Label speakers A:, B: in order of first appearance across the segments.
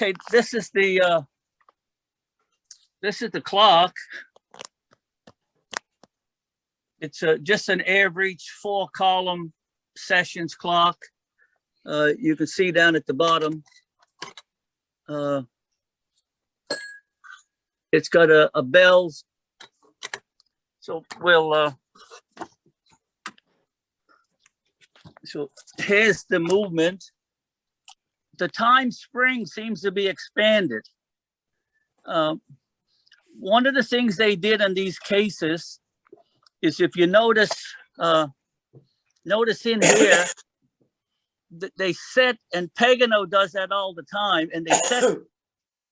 A: Okay, this is the clock. It's just an average 4-column sessions clock. You can see down at the bottom. It's got a bells. So we'll. So here's the movement. The time spring seems to be expanded. One of the things they did in these cases is, if you notice in here, they set, and Pagano does that all the time, and they set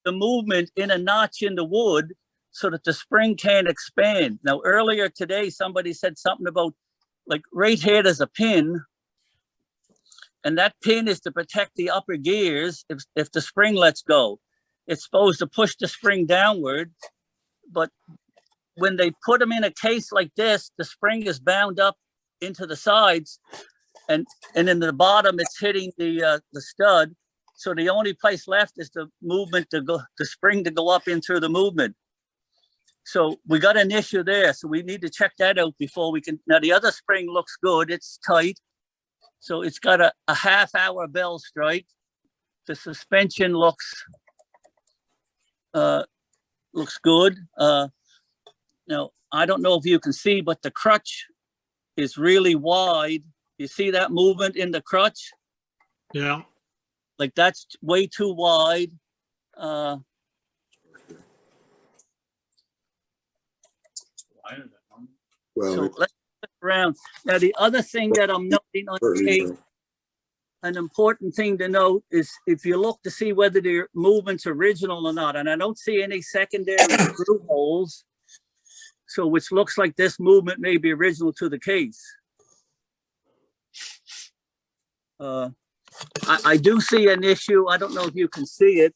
A: the movement in a notch in the wood so that the spring can't expand. Now, earlier today, somebody said something about, like, right here, there's a pin, and that pin is to protect the upper gears if the spring lets go. It's supposed to push the spring downward, but when they put them in a case like this, the spring is bound up into the sides, and in the bottom, it's hitting the stud. So the only place left is the movement to go, the spring to go up in through the movement. So we got an issue there. So we need to check that out before we can. Now the other spring looks good. It's tight. So it's got a half-hour bell strike. The suspension looks good. Now, I don't know if you can see, but the crutch is really wide. You see that movement in the crutch?
B: Yeah.
A: Like, that's way too wide.
C: Well,
A: So let's look around. Now, the other thing that I'm noting on the case, an important thing to note is, if you look to see whether the movement's original or not, and I don't see any secondary screw holes, so which looks like this movement may be original to the case. I do see an issue. I don't know if you can see it.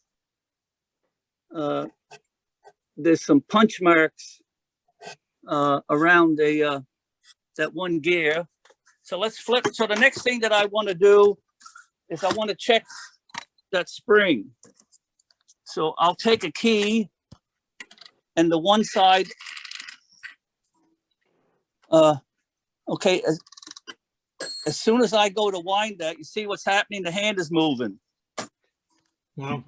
A: There's some punch marks around that one gear. So let's flip. So the next thing that I want to do is I want to check that spring. So I'll take a key, and the one side, okay, as soon as I go to wind that, you see what's happening? The hand is moving.
B: Wow.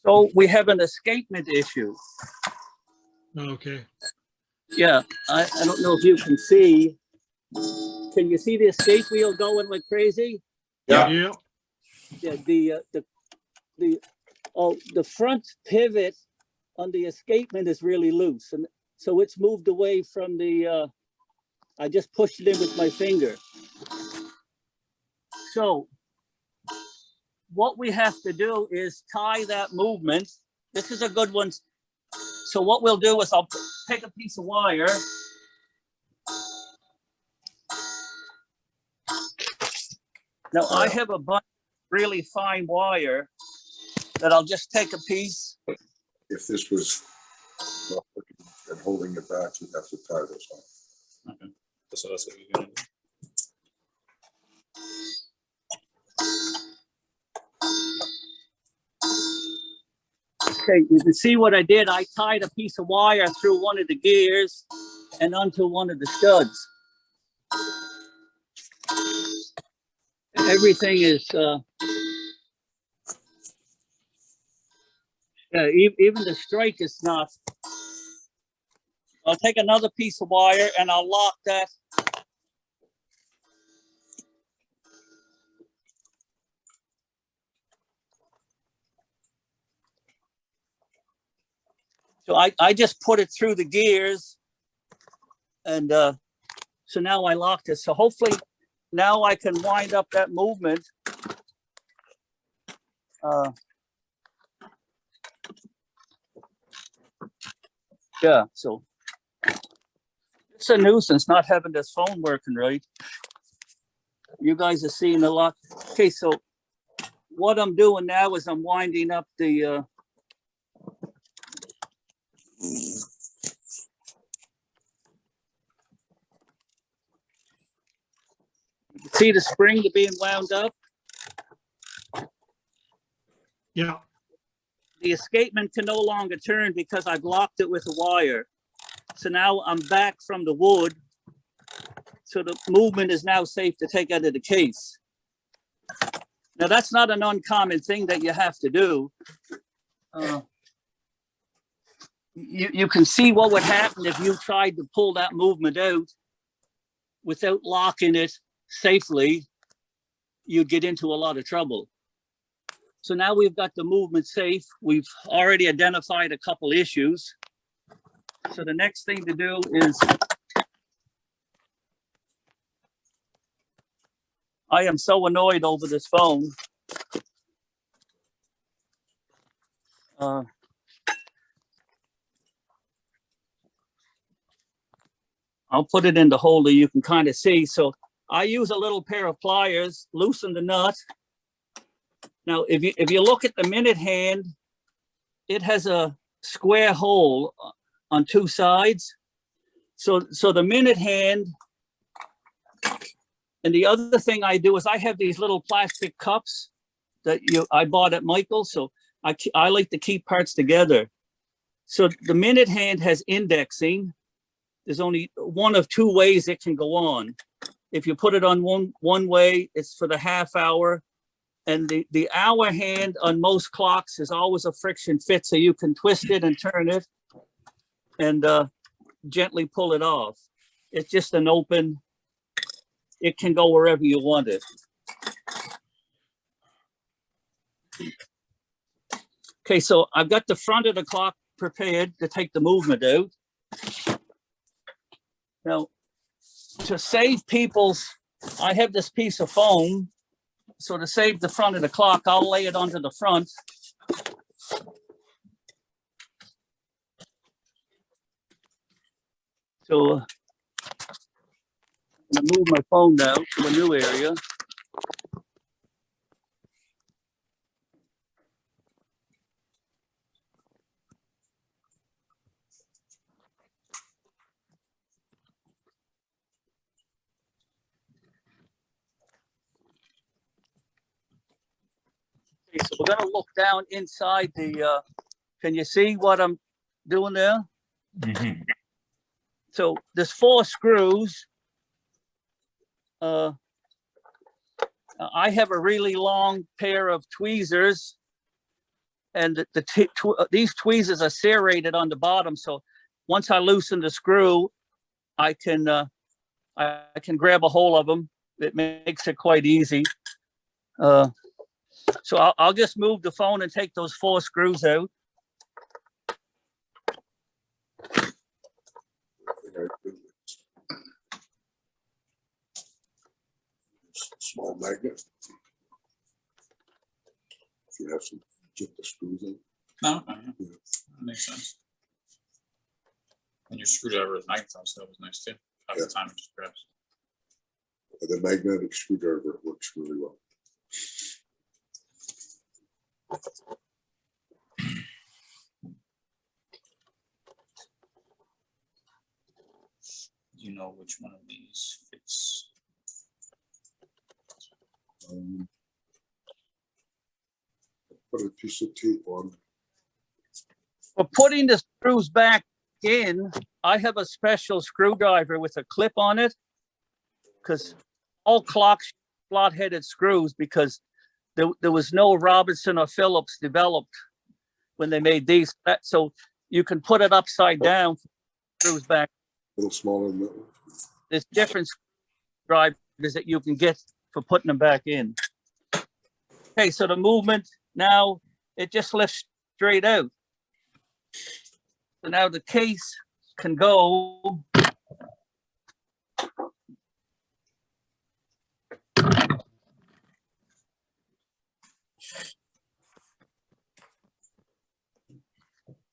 A: So we have an escapement issue.
B: Okay.
A: Yeah, I don't know if you can see. Can you see the escape wheel going like crazy?
B: Yeah.
A: Yeah, the front pivot on the escapement is really loose, and so it's moved away from the, I just pushed it in with my finger. So what we have to do is tie that movement. This is a good one. So what we'll do is I'll take a piece of wire. Now I have a bunch of really fine wire that I'll just take a piece.
C: if this was not working and holding it back, you'd have to tie this on.
D: Okay. So that's what we're gonna do.
A: Okay, you can see what I did. I tied a piece of wire through one of the gears and onto one of the studs. Everything is, yeah, even the strike is not. I'll take another piece of wire and I'll lock that. So I just put it through the gears, and so now I locked it. So hopefully now I can wind up that movement. Yeah, so it's a nuisance not having this phone working right. You guys are seeing a lot. Okay, so what I'm doing now is I'm winding up the see the spring being wound up?
B: Yeah.
A: The escapement can no longer turn because I've locked it with a wire. So now I'm back from the wood. So the movement is now safe to take out of the case. Now that's not an uncommon thing that you have to do. You can see what would happen if you tried to pull that movement out without locking it safely. You'd get into a lot of trouble. So now we've got the movement safe. We've already identified a couple issues. So the next thing to do is, I am so annoyed over this phone. I'll put it in the holder, you can kind of see. So I use a little pair of pliers, loosen the nut. Now, if you look at the minute hand, it has a square hole on two sides. So the minute hand, and the other thing I do is I have these little plastic cups that I bought at Michael's. So I like to keep parts together. So the minute hand has indexing. There's only one of two ways it can go on. If you put it on one way, it's for the half hour. And the hour hand on most clocks is always a friction fit, so you can twist it and turn it and gently pull it off. It's just an open, it can go wherever you want it. Okay, so I've got the front of the clock prepared to take the movement out. Now, to save I have this piece of foam. So to save the front of the clock, I'll lay it onto the front. So I'm gonna move my phone now to a new area. Okay, so we're gonna look down inside the, can you see what I'm doing there?
E: Mm-hmm.
A: So there's 4 screws. I have a really long pair of tweezers, and these tweezers are serrated on the bottom. So once I loosen the screw, I can grab a hold of them. It makes it quite easy. So I'll just move the phone and take those 4 screws out.
C: Small magnet. If you have some, get the screws in.
D: No, that makes sense. And your screwdriver with magnets on stuff is nice too. Half the time it just grabs.
C: The magnetic screwdriver works really well.
D: Do you know which one of these fits?
C: Put a piece of tape on.
A: For putting the screws back in, I have a special screwdriver with a clip on it, because all clocks slot-headed screws, because there was no Robinson or Phillips developed when they made these. So you can put it upside down, screws back.
C: A little smaller than that one.
A: There's different drivers that you can get for putting them back in. Okay, so the movement now, it just lifts straight out. So now the case can go.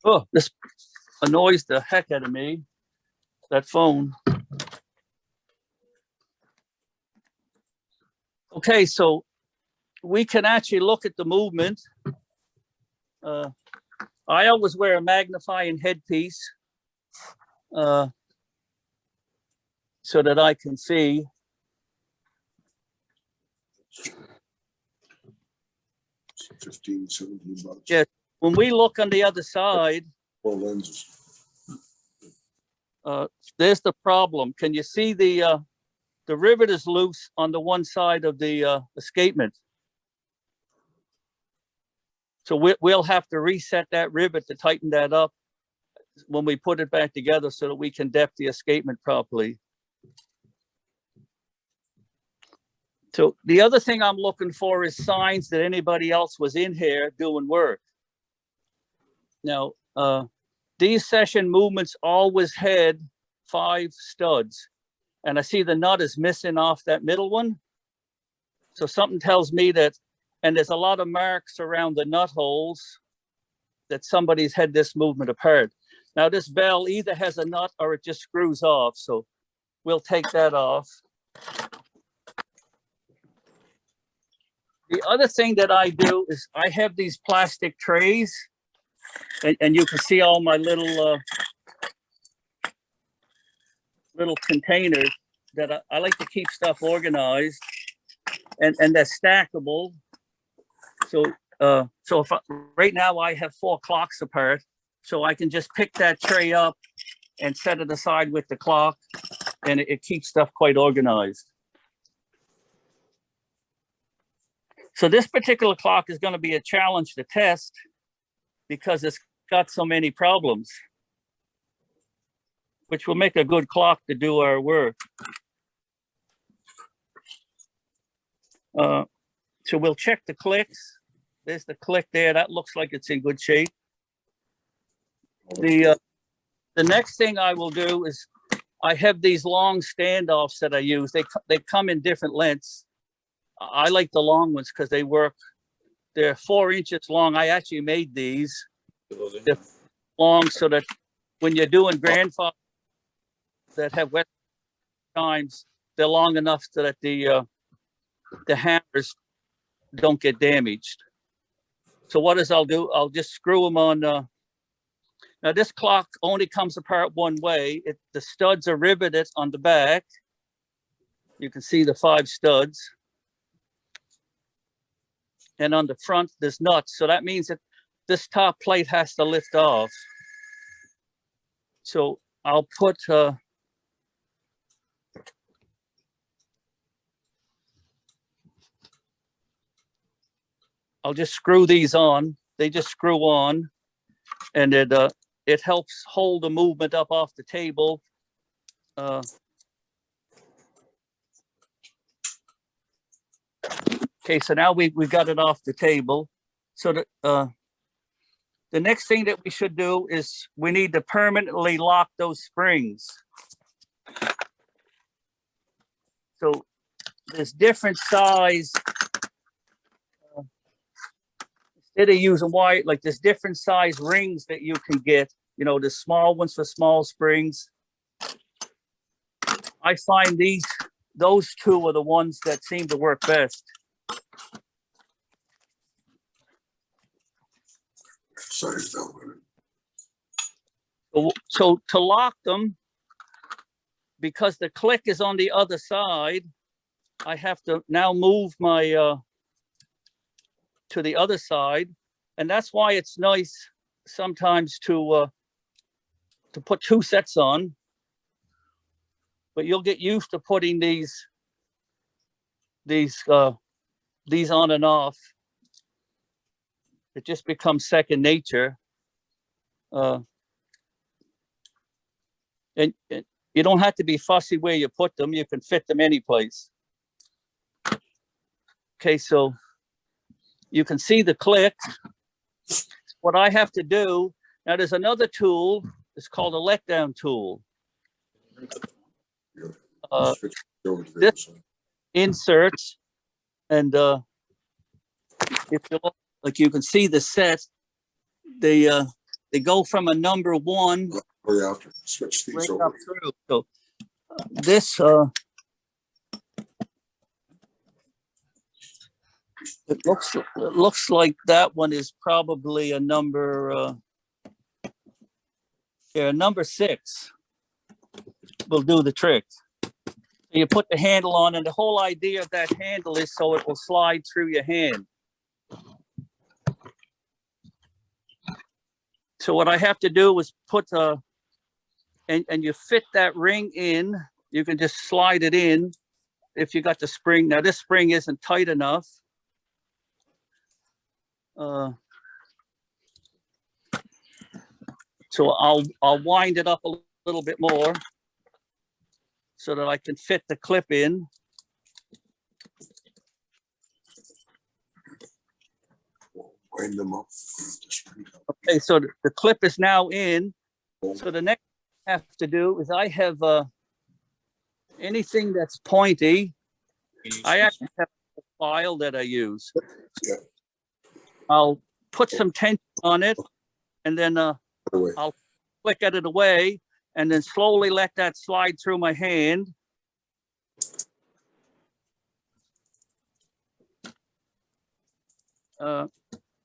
A: Oh, this annoys the heck out of me, that phone. Okay, so we can actually look at the movement. I always wear a magnifying headpiece so that I can see.
C: 15, 17 bucks.
A: Yeah. When we look on the other side,
C: 4 lenses.
A: there's the problem. Can you see the rivet is loose on the one side of the escapement? So we'll have to reset that rivet to tighten that up when we put it back together so that we can depth the escapement properly. So the other thing I'm looking for is signs that anybody else was in here doing work. Now, these session movements always had 5 studs, and I see the nut is missing off that middle one. So something tells me that, and there's a lot of marks around the nut holes that somebody's had this movement apart. Now this bell either has a nut or it just screws off. So we'll take that off. The other thing that I do is I have these plastic trays, and you can see all my little containers that I like to keep stuff organized, and they're stackable. So if right now I have 4 clocks apart, so I can just pick that tray up and set it aside with the clock, and it keeps stuff quite organized. So this particular clock is going to be a challenge to test because it's got so many problems, which will make a good clock to do our work. So we'll check the clicks. There's the click there. That looks like it's in good shape. The next thing I will do is I have these long standoffs that I use. They come in different lengths. I like the long ones because they work. They're 4 inches long. I actually made these. They're long so that when you're doing grandfather that have wet times, they're long enough so that the hammers don't get damaged. So what is I'll do, I'll just screw them on. Now this clock only comes apart one way. The studs are riveted on the back. You can see the 5 studs. And on the front, there's nuts. So that means that this top plate has to lift off. So I'll put, I'll just screw these on. They just screw on, and it helps hold the movement up off the table. Okay, so now we've got it off the table. So that the next thing that we should do is we need to permanently lock those springs. So there's different size. Instead of using wire, like there's different size rings that you can get. You know, the small ones for small springs. I find those 2 are the ones that seem to work best.
C: Size down with it.
A: So to lock them, because the click is on the other side, I have to now move my to the other side, and that's why it's nice sometimes to put 2 sets on. But you'll get used to putting these on and off. It just becomes second nature. And you don't have to be fussy where you put them. You can fit them any place. Okay, so you can see the click. What I have to do, now there's another tool. It's called a letdown tool.
C: Switch over to the other side.
A: Inserts, and if you look, like you can see the set, they go from a number 1
C: Or you have to switch these
A: right
C: over.
A: up through. So this it looks like that one is probably a number number 6 will do the trick. You put the handle on, and the whole idea of that handle is so it will slide through your hand. So what I have to do is put and you fit that ring in. You can just slide it in if you got the spring. Now this spring isn't tight enough. So I'll wind it up a little bit more so that I can fit the clip in.
C: Wind them up.
A: Okay, so the clip is now in. So the next thing I have to do is I have anything that's pointy. I actually have a file that I use.
C: Yeah.
A: I'll put some tension on it, and then I'll flick it away, and then slowly let that slide through my hand.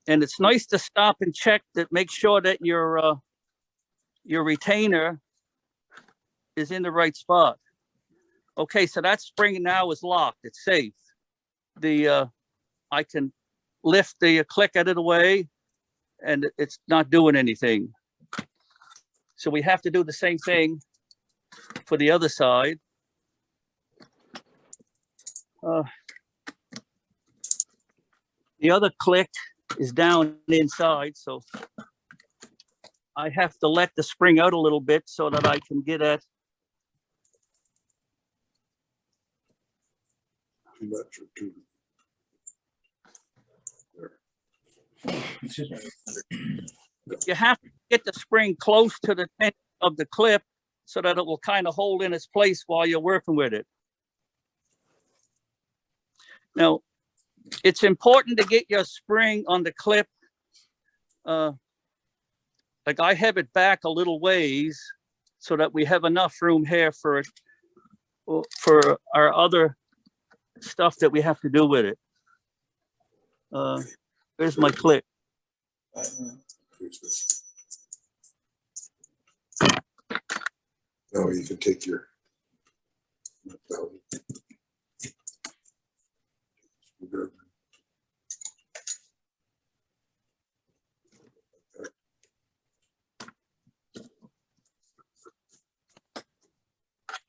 A: And it's nice to stop and check that, make sure that your retainer is in the right spot. Okay, so that spring now is locked. It's safe. I can lift the click out of the way, and it's not doing anything. So we have to do the same thing for the other side. The other click is down inside, so I have to let the spring out a little bit so that I can get at. You have to get the spring close to the end of the clip so that it will kind of hold in its place while you're working with it. Now, it's important to get your spring on the clip. Like I have it back a little ways so that we have enough room here for our other stuff that we have to do with it. There's my clip.
C: No, you can take your.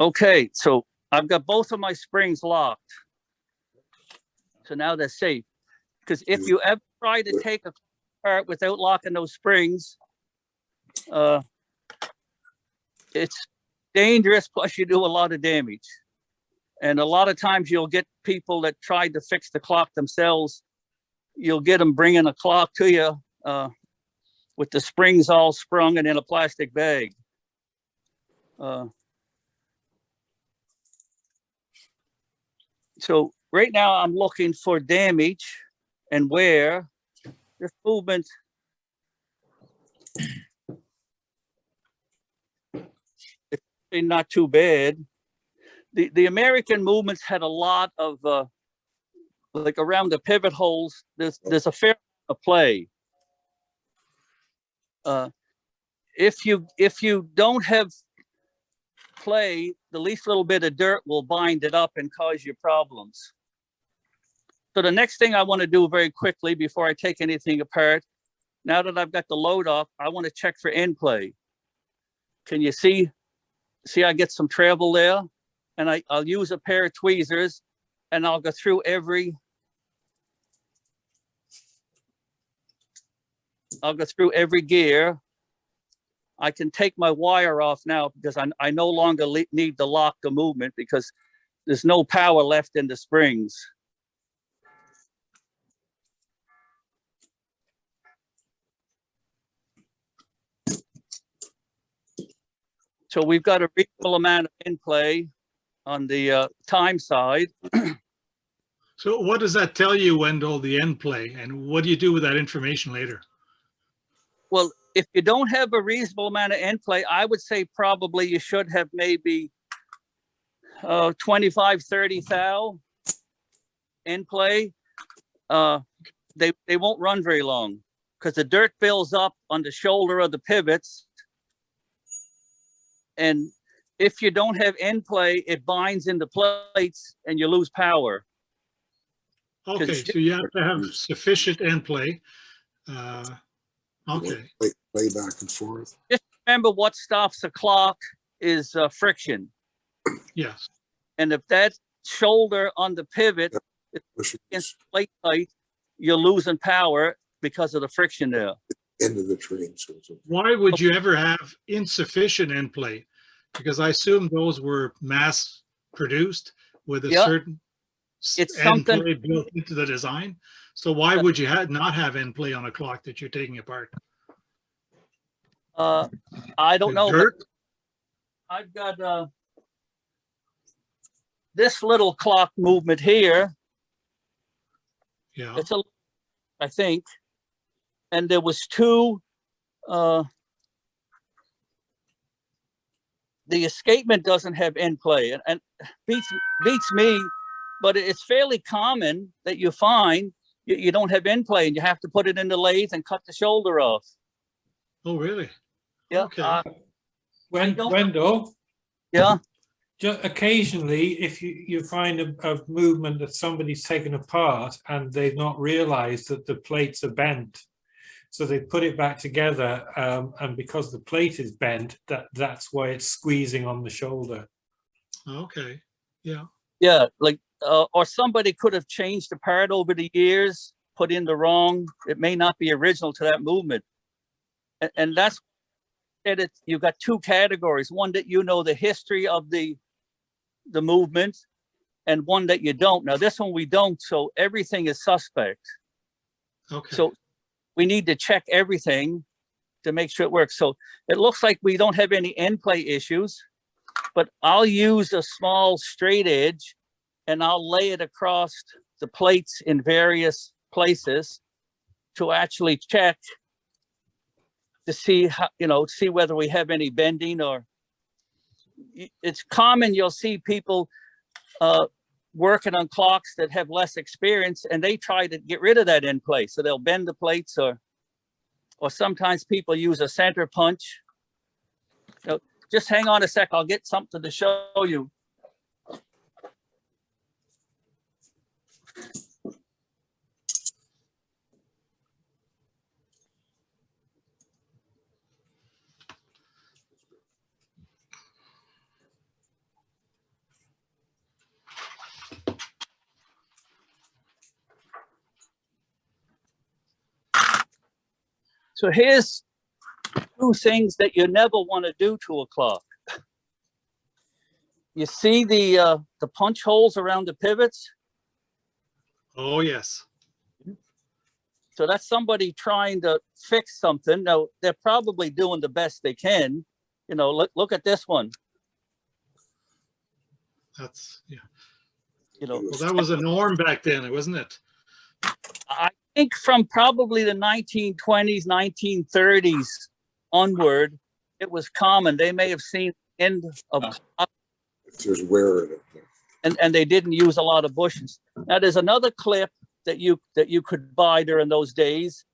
A: Okay, so I've got both of my springs locked. So now they're safe. Because if you ever try to take a apart without locking those springs, it's dangerous, plus you do a lot of damage. And a lot of times you'll get people that tried to fix the clock themselves. You'll get them bringing a clock to you with the springs all sprung and in a plastic bag. So right now I'm looking for damage and wear. This movement is not too bad. The American movements had a lot of like around the pivot holes. There's a fair amount of play. If you don't have play, the least little bit of dirt will bind it up and cause you problems. So the next thing I want to do very quickly before I take anything apart, now that I've got the load off, I want to check for end play. Can you see I get some travel there? And I'll use a pair of tweezers and I'll go through every gear. I can take my wire off now because I no longer need to lock the movement because there's no power left in the springs. So we've got a reasonable amount of in play on the time side.
B: So what does that tell you, Wendell, the end play? And what do you do with that information later?
A: Well, if you don't have a reasonable amount of end play, I would say probably you should have maybe 25, 30 thou end play. They won't run very long because the dirt builds up on the shoulder of the pivots. And if you don't have end play, it binds into plates and you lose power.
B: Okay, so you have to have sufficient end play. Okay.
C: Play back and forth.
A: Remember, what stops the clock is friction.
B: Yes.
A: And if that shoulder on the pivot
C: Pushing
A: is plate tight, you're losing power because of the friction there.
C: into the train. So it's
B: Why would you ever have insufficient end play? Because I assume those were mass produced with a
A: Yeah.
B: certain
A: It's
B: end
A: something-
B: play built into the design. So why would you not have end play on a clock that you're taking apart?
A: I don't know. But
B: Dirt?
A: I've got this little clock movement here.
B: Yeah.
A: It's a, I think, and there was two. The escapement doesn't have end play, and beats me, but it's fairly common that you find you don't have end play, and you have to put it in the lathe and cut the shoulder off.
B: Oh, really?
A: Yeah.
B: Okay.
E: Wendell,
A: Yeah.
E: just occasionally, if you find a movement that somebody's taken apart and they've not realized that the plates are bent, so they put it back together, and because the plate is bent, that's why it's squeezing on the shoulder.
B: Okay. Yeah.
A: Yeah, like, or somebody could have changed the part over the years, put in the wrong, it may not be original to that movement. And that's that you've got two categories, one that you know the history of the movement, and one that you don't. Now this one we don't, so everything is suspect.
B: Okay.
A: So we need to check everything to make sure it works. So it looks like we don't have any end play issues, but I'll use a small straight edge and I'll lay it across the plates in various places to actually check to see how, see whether we have any bending. Or it's common, you'll see people working on clocks that have less experience, and they try to get rid of that end plate. So they'll bend the plates, or sometimes people use a center punch. So just hang on a sec, I'll get something to show you. So here's two things that you never want to do to a clock. You see the punch holes around the pivots?
B: Oh, yes.
A: So that's somebody trying to fix something. Now, they're probably doing the best they can. Look at this one.
B: That's, yeah.
A: Well,
B: that was a norm back then, wasn't it?
A: I think from probably the 1920s, 1930s onward, it was common. They may have seen the end of clock,
C: if there's wear in it.
A: and they didn't use a lot of bushings. Now there's another clip that you could buy during those days,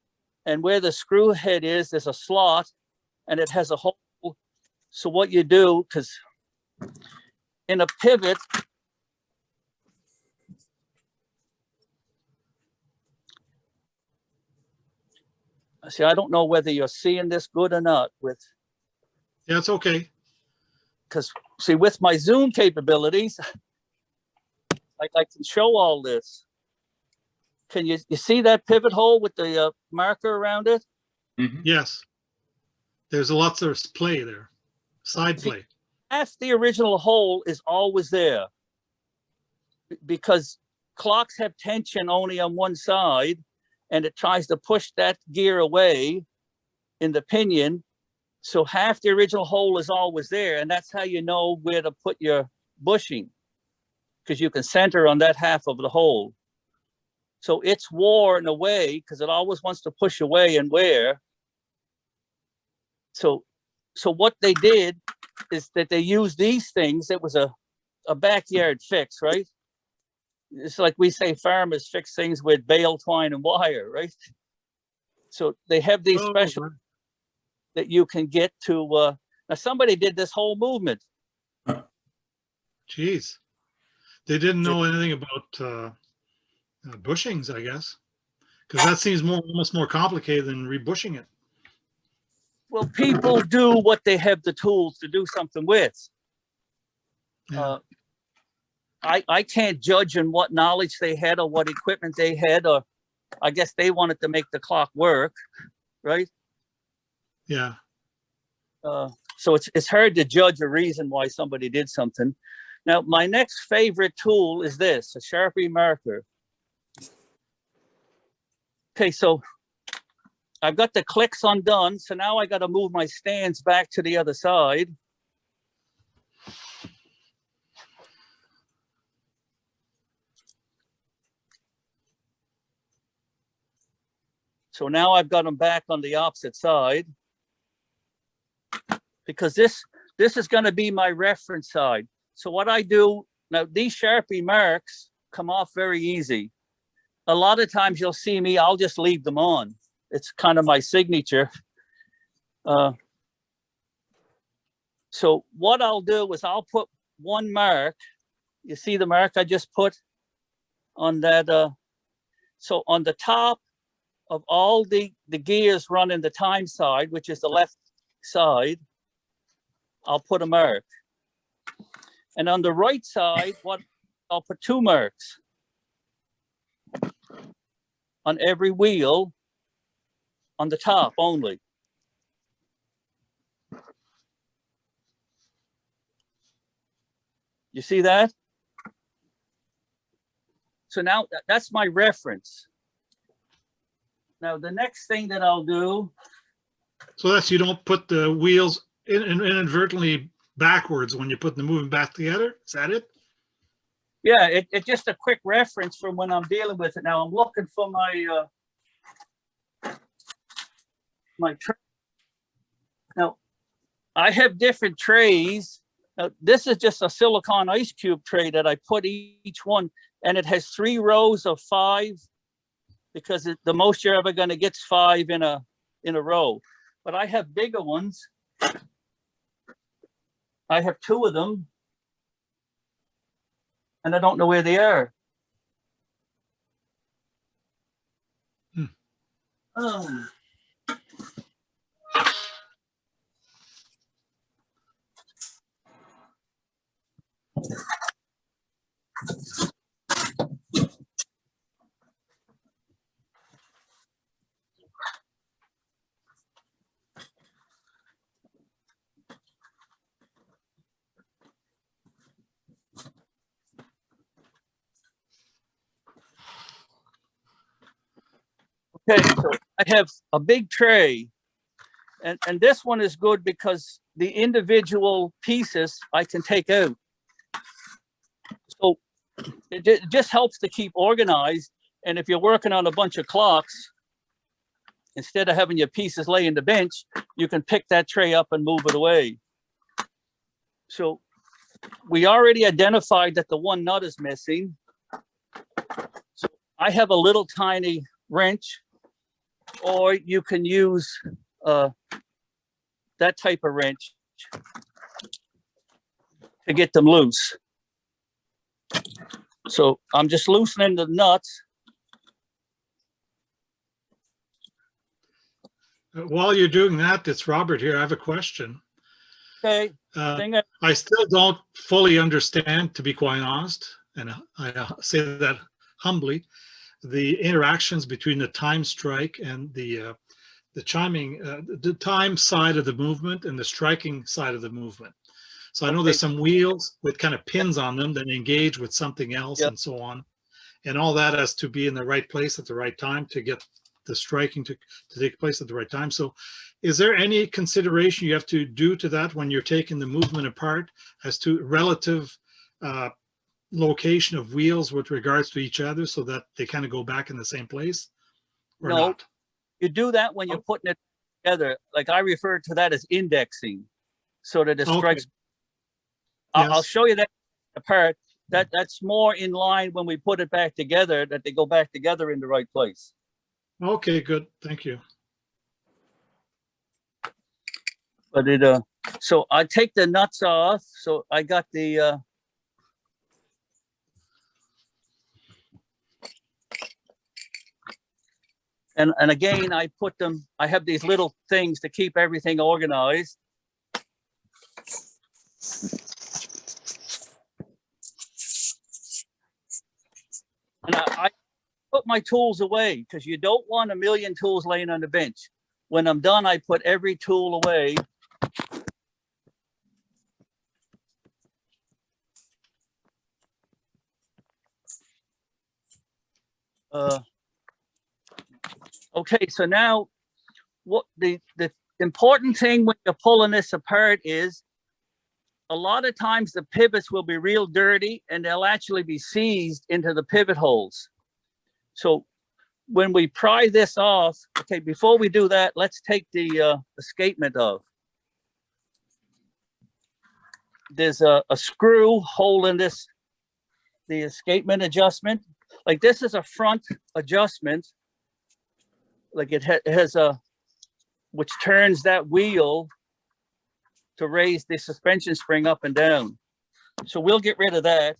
A: and where the screw head is, there's a slot, and it has a hole. So what you do, because in a pivot, see, I don't know whether you're seeing this good or not with,
B: Yeah, it's okay.
A: because see, with my zoom capabilities, I can show all this. Can you see that pivot hole with the marker around it?
B: Yes. There's lots of play there. Side play.
A: Half the original hole is always there, because clocks have tension only on one side, and it tries to push that gear away in the pinion. So half the original hole is always there, and that's how you know where to put your bushing, because you can center on that half of the hole. So it's worn away because it always wants to push away and wear. So what they did is that they used these things. It was a backyard fix, right? It's like we say farmers fix things with bale, twine, and wire, right? So they have these special that you can get to. Now somebody did this whole movement.
B: Jeez. They didn't know anything about bushings, I guess, because that seems almost more complicated than rebushing it.
A: Well, people do what they have the tools to do something with.
B: Yeah.
A: I can't judge on what knowledge they had or what equipment they had, or I guess they wanted to make the clock work, right?
B: Yeah.
A: So it's hard to judge a reason why somebody did something. Now, my next favorite tool is this, a Sharpie marker. Okay, so I've got the clicks undone, so now I got to move my stands back to the other side. So now I've got them back on the opposite side, because this is going to be my reference side. So what I do, now these Sharpie marks come off very easy. A lot of times you'll see me, I'll just leave them on. It's kind of my signature. So what I'll do is I'll put one mark. You see the mark I just put on that? So on the top of all the gears running the time side, which is the left side, I'll put a mark. And on the right side, I'll put 2 marks on every wheel on the top only. You see that? So now that's my reference. Now, the next thing that I'll do.
B: So that's, you don't put the wheels inadvertently backwards when you put the moving back together? Is that it?
A: Yeah, it's just a quick reference from when I'm dealing with it. Now I'm looking for my my tray. Now, I have different trays. Now, this is just a silicone ice cube tray that I put each one, and it has 3 rows of 5, because the most you're ever going to get is 5 in a row. But I have bigger ones. I have 2 of them, and I don't know where they are. Oh. Okay, so I have a big tray, and this one is good because the individual pieces I can take out. So it just helps to keep organized. And if you're working on a bunch of clocks, instead of having your pieces lay in the bench, you can pick that tray up and move it away. So we already identified that the one nut is missing. So I have a little tiny wrench, or you can use that type of wrench to get them loose. So I'm just loosening the nuts.
B: While you're doing that, it's Robert here. I have a question.
A: Okay.
B: I still don't fully understand, to be quite honest, and I say that humbly, the interactions between the time strike and the chiming, the time side of the movement and the striking side of the movement. So I know there's some wheels with kind of pins on them that engage with something else, and so on. And all that has to be in the right place at the right time to get the striking to take place at the right time. So is there any consideration you have to do to that when you're taking the movement apart as to relative location of wheels with regards to each other so that they kind of go back in the same place? Or
A: No,
B: not?
A: you do that when you're putting it together. Like I refer to that as indexing, so that it strikes.
B: Yes.
A: I'll show you that apart. That's more in line when we put it back together, that they go back together in the right place.
B: Okay, good. Thank you.
A: But so I take the nuts off. So I got the, And again, I put them, I have these little things to keep everything organized. And I put my tools away because you don't want a million tools laying on the bench. When I'm done, I put every tool away. Okay, so now what the important thing when you're pulling this apart is a lot of times the pivots will be real dirty and they'll actually be seized into the pivot holes. So when we pry this off, okay, before we do that, let's take the escapement off. There's a screw holding this, the escapement adjustment. Like this is a front adjustment. Like it has a, which turns that wheel to raise the suspension spring up and down. So we'll get rid of that.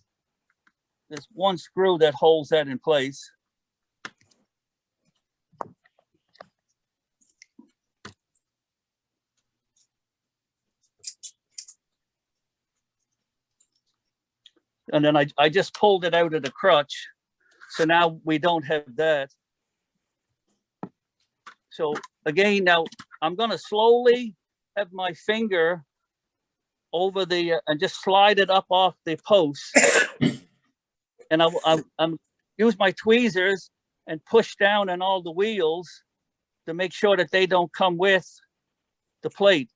A: There's one screw that holds that in place. And then I just pulled it out of the crutch. So now we don't have that. So again, now I'm going to slowly have my finger over the, and just slide it up off the post. And I'm use my tweezers and push down on all the wheels to make sure that they don't come with the plate.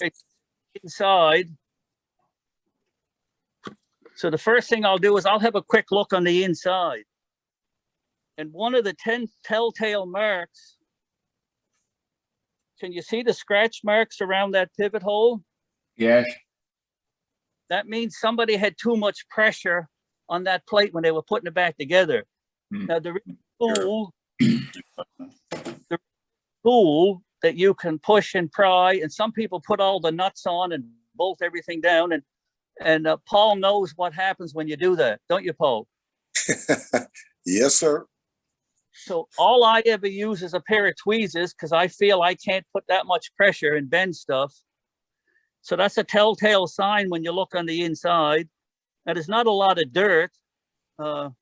A: Okay, inside. So the first thing I'll do is I'll have a quick look on the inside. And one of the 10 telltale marks, can you see the scratch marks around that pivot hole?
F: Yes.
A: That means somebody had too much pressure on that plate when they were putting it back together. Now the tool that you can push and pry, and some people put all the nuts on and bolt everything down, and Paul knows what happens when you do that, don't you, Paul?
C: Yes, sir.
A: So all I ever use is a pair of tweezers because I feel I can't put that much pressure and bend stuff. So that's a telltale sign when you look on the inside. And there's not a lot of dirt.
C: You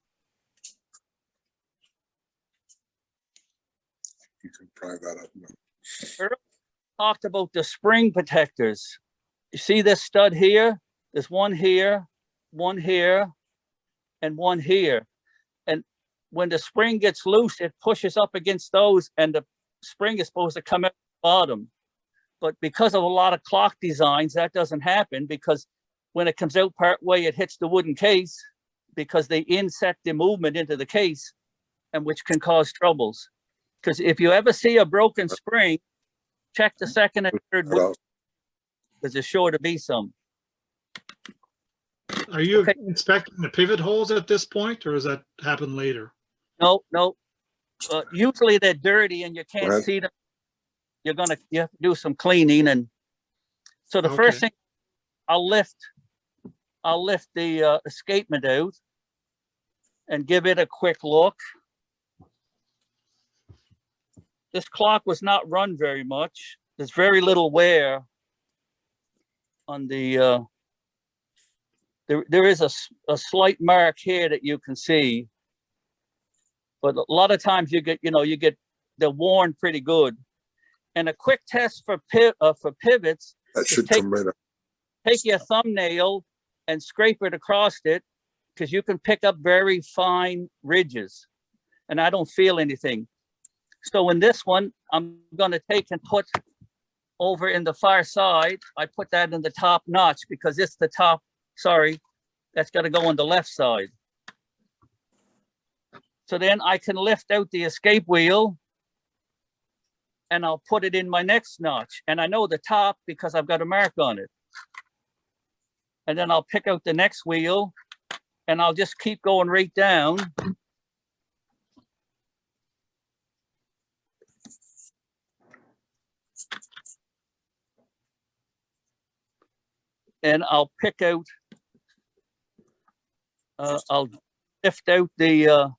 C: can pry that up now.
A: Earlier talked about the spring protectors. You see this stud here? There's one here, and one here. And when the spring gets loose, it pushes up against those, and the spring is supposed to come out the bottom. But because of a lot of clock designs, that doesn't happen, because when it comes out part way, it hits the wooden case because they inset the movement into the case, and which can cause troubles. Because if you ever see a broken spring, check the second and third wood, because there's sure to be some.
B: Are you
A: Okay.
B: inspecting the pivot holes at this point, or does that happen later?
A: No. Usually they're dirty and you can't
C: Right.
A: see them. You have to do some cleaning. And so the first
B: Okay.
A: thing, I'll lift the escapement out and give it a quick look. This clock was not run very much. There's very little wear on the, there is a slight mark here that you can see, but a lot of times you get, they're worn pretty good. And a quick test for pivots,
C: That should
A: take-
C: come right up.
A: take your thumbnail and scrape it across it, because you can pick up very fine ridges, and I don't feel anything. So in this one, I'm going to take and put over in the far side. I put that in the top notch because it's the top. Sorry, that's got to go on the left side. So then I can lift out the escape wheel and I'll put it in my next notch. And I know the top because I've got a mark on it. And then I'll pick out the next wheel and I'll just keep going right down. And I'll pick out I'll lift out the,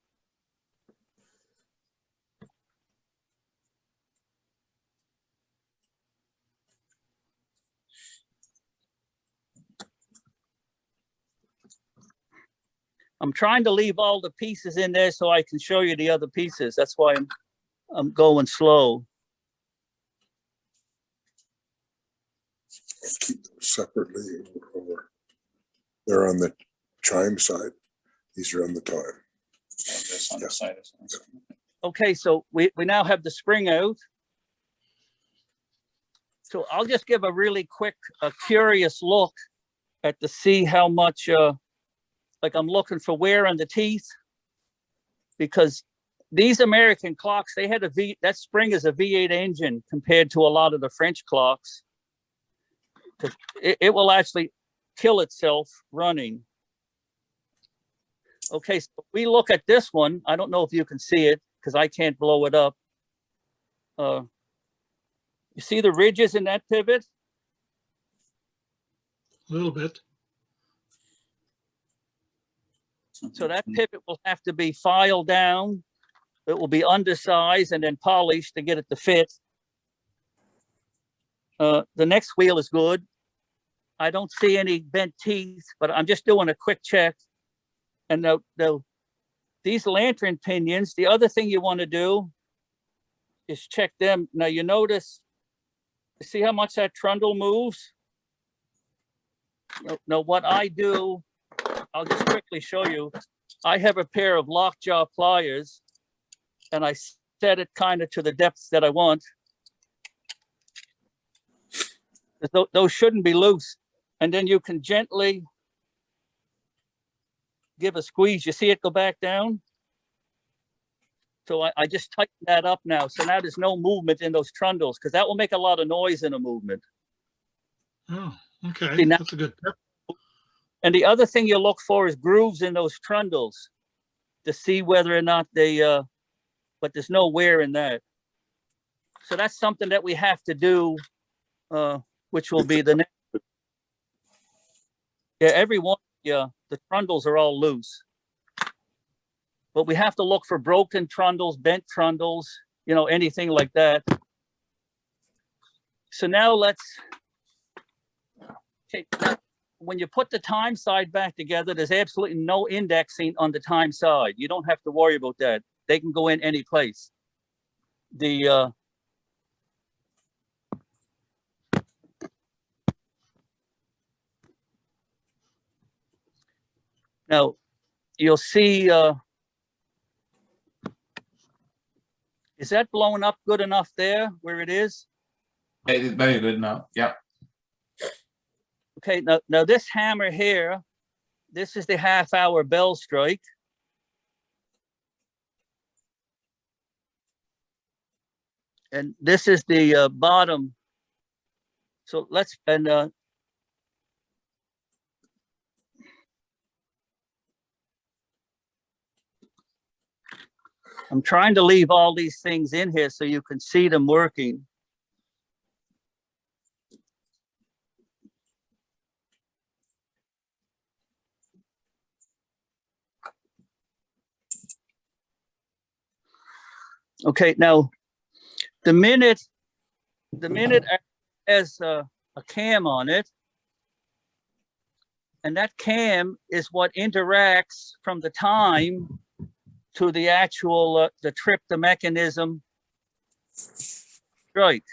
A: I'm trying to leave all the pieces in there so I can show you the other pieces. That's why I'm going slow.
C: I'll keep those separately over. They're on the chime side. These are on the time.
D: This on the side is-
A: Okay, so we now have the spring out. So I'll just give a really quick, curious look at to see how much, like I'm looking for wear on the teeth. Because these American clocks, they had that spring is a V8 engine compared to a lot of the French clocks. It will actually kill itself running. Okay, so we look at this one. I don't know if you can see it because I can't blow it up. You see the ridges in that pivot?
B: A little bit.
A: So that pivot will have to be filed down. It will be undersized and then polished to get it to fit. The next wheel is good. I don't see any bent teeth, but I'm just doing a quick check. And these lantern pinions, the other thing you want to do is check them. Now you notice, see how much that trundle moves? Now what I do, I'll just quickly show you. I have a pair of lockjaw pliers and I set it kind of to the depths that I want. Those shouldn't be loose. And then you can gently give a squeeze. You see it go back down? So I just tighten that up now. So now there's no movement in those trundles because that will make a lot of noise in a movement.
B: Oh, okay.
A: See, now-
B: That's a good tip.
A: And the other thing you look for is grooves in those trundles to see whether or not they, but there's no wear in that. So that's something that we have to do, which will be the next. Yeah, every one, yeah, the trundles are all loose. But we have to look for broken trundles, bent trundles, you know, anything like that. So now let's, okay, now, when you put the time side back together, there's absolutely no indexing on the time side. You don't have to worry about that. They can go in any place. The now you'll see, is that blowing up good enough there where it is?
D: It is very good now. Yeah.
A: Okay, now this hammer here, this is the half-hour bell strike. And this is the bottom. So let's, and I'm trying to leave all these things in here so you can see them working. Okay, now the minute has a cam on it, and that cam is what interacts from the time to the actual the trip, the mechanism strike.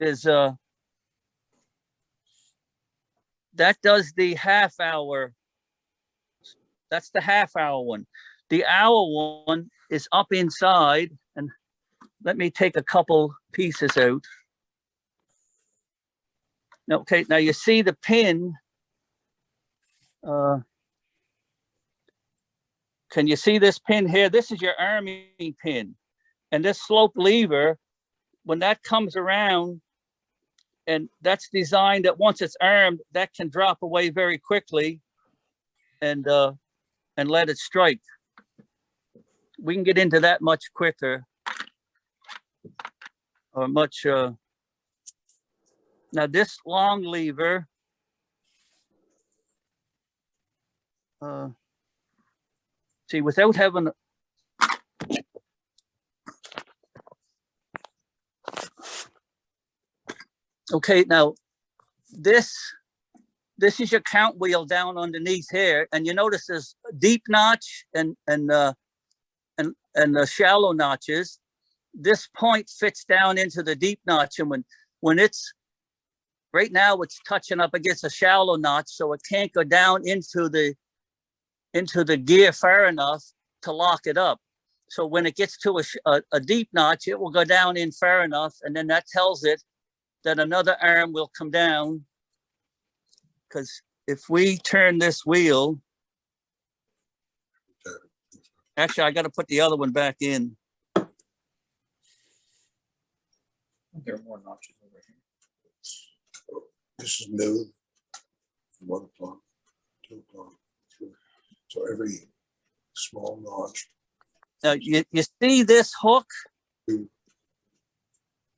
A: Is that does the half hour. That's the half hour one. The hour one is up inside, and let me take a couple pieces out. Okay, now you see the pin. Can you see this pin here? This is your arming pin. And this slope lever, when that comes around, and that's designed that once it's armed, that can drop away very quickly and let it strike. We can get into that much quicker or much Now this long lever, see, without having, okay, now this is your count wheel down underneath here, and you notice there's a deep notch and shallow notches. This point fits down into the deep notch, and when it's right now, it's touching up against a shallow notch, so it can't go down into the gear far enough to lock it up. So when it gets to a deep notch, it will go down in far enough, and then that tells it that another arm will come down. Because if we turn this wheel, actually, I got to put the other one back in.
D: There are more notches over here.
C: This is noon, 1 o'clock, 2 o'clock, 3. So every small notch.
A: Now, you see this hook?
C: Mm.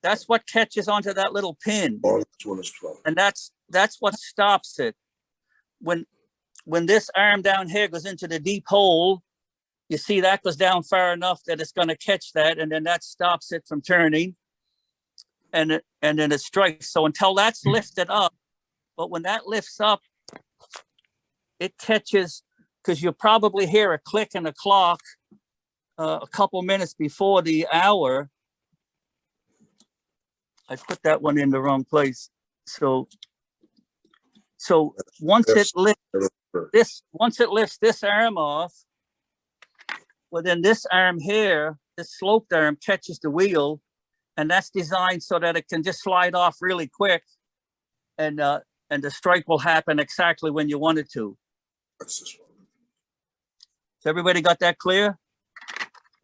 A: That's what catches onto that little pin.
C: Oh, this one is 12.
A: And that's what stops it. When this arm down here goes into the deep hole, you see that goes down far enough that it's going to catch that, and then that stops it from turning, and then it strikes. So until that's lifted up, but when that lifts up, it catches, because you'll probably hear a click in the clock a couple minutes before the hour. I put that one in the wrong place. So once it lifts this arm off, well, then this arm here, this sloped arm, catches the wheel, and that's designed so that it can just slide off really quick, and the strike will happen exactly when you want it to.
C: That's this one.
A: So everybody got that clear?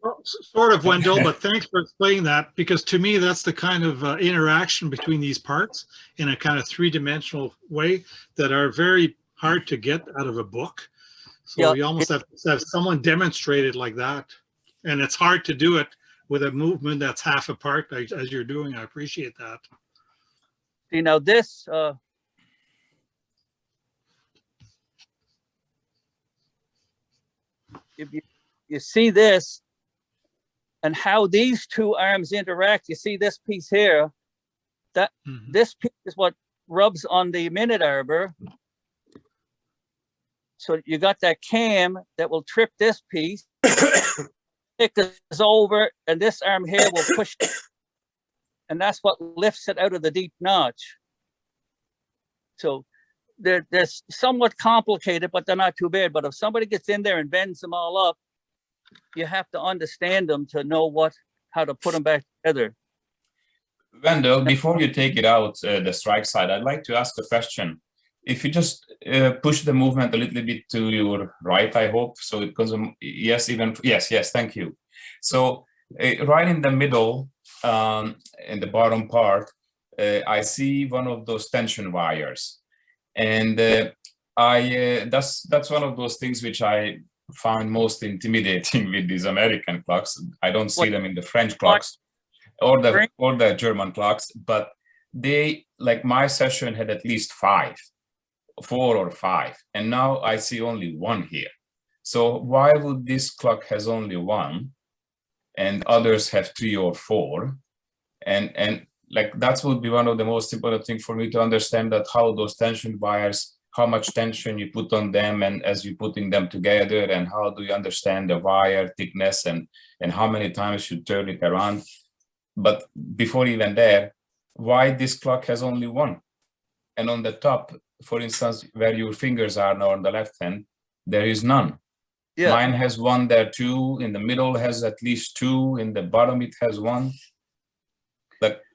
B: Well, sort of, Wendell, but thanks for explaining that, because to me, that's the kind of interaction between these parts in a kind of three-dimensional way that are very hard to get out of a book. So
A: Yeah,
B: you almost have to have someone demonstrate it like that. And it's hard to do it with a movement that's half apart as you're doing. I appreciate that.
A: You know, this, if you see this, and how these two arms interact, you see this piece here, that this piece is what rubs on the minute arbor. So you got that cam that will trip this piece, it goes over, and this arm here will push it, and that's what lifts it out of the deep notch. So they're somewhat complicated, but they're not too bad. But if somebody gets in there and bends them all up, you have to understand them to know how to put them back together.
F: Wendell, before you take it out, the strike side, I'd like to ask a question. If you just push the movement a little bit to your right, I hope, so it goes, yes, thank you. So right in the middle, in the bottom part, I see one of those tension wires. And that's one of those things which I found most intimidating with these American clocks. I don't see them in the French clocks or the German clocks, but they, like my session had at least 4 or 5, and now I see only 1 here. So why would this clock has only 1 and others have 3 or 4? And like that would be one of the most important things for me to understand, that how those tension wires, how much tension you put on them, and as you're putting them together, and how do you understand the wire thickness and how many times you turn it around. But before even there, why this clock has only 1? And on the top, for instance, where your fingers are now on the left hand, there is none. Yeah. Mine has 1 there too. In the middle has at least 2. In the bottom, it has 1.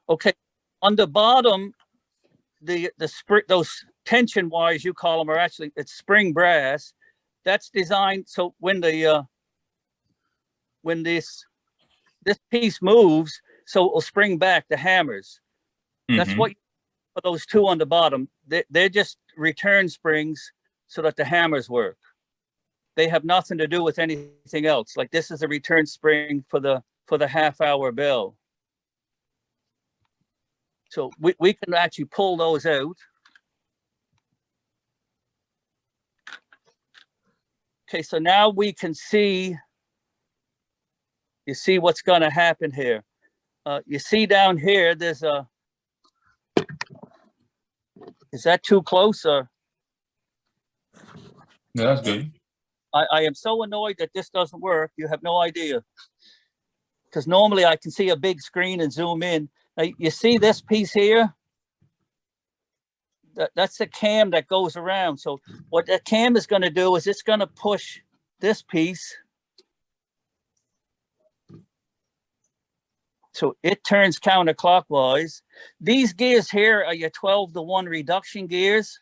A: Okay, on the bottom, those tension wires, you call them, are actually, it's spring brass. That's designed so when this piece moves, so it will spring back the hammers. That's what for those 2 on the bottom. They're just return springs so that the hammers work. They have nothing to do with anything else. Like this is a return spring for the half-hour bell. So we can actually pull those out. Okay, so now we can see, you see what's going to happen here. You see down here, there's a, is that too close? Or
F: Yeah, that's good.
A: I am so annoyed that this doesn't work. You have no idea. Because normally I can see a big screen and zoom in. Now, you see this piece here? That's the cam that goes around. So what that cam is going to do is it's going to push this piece. So it turns counterclockwise. These gears here are your 12-to-1 reduction gears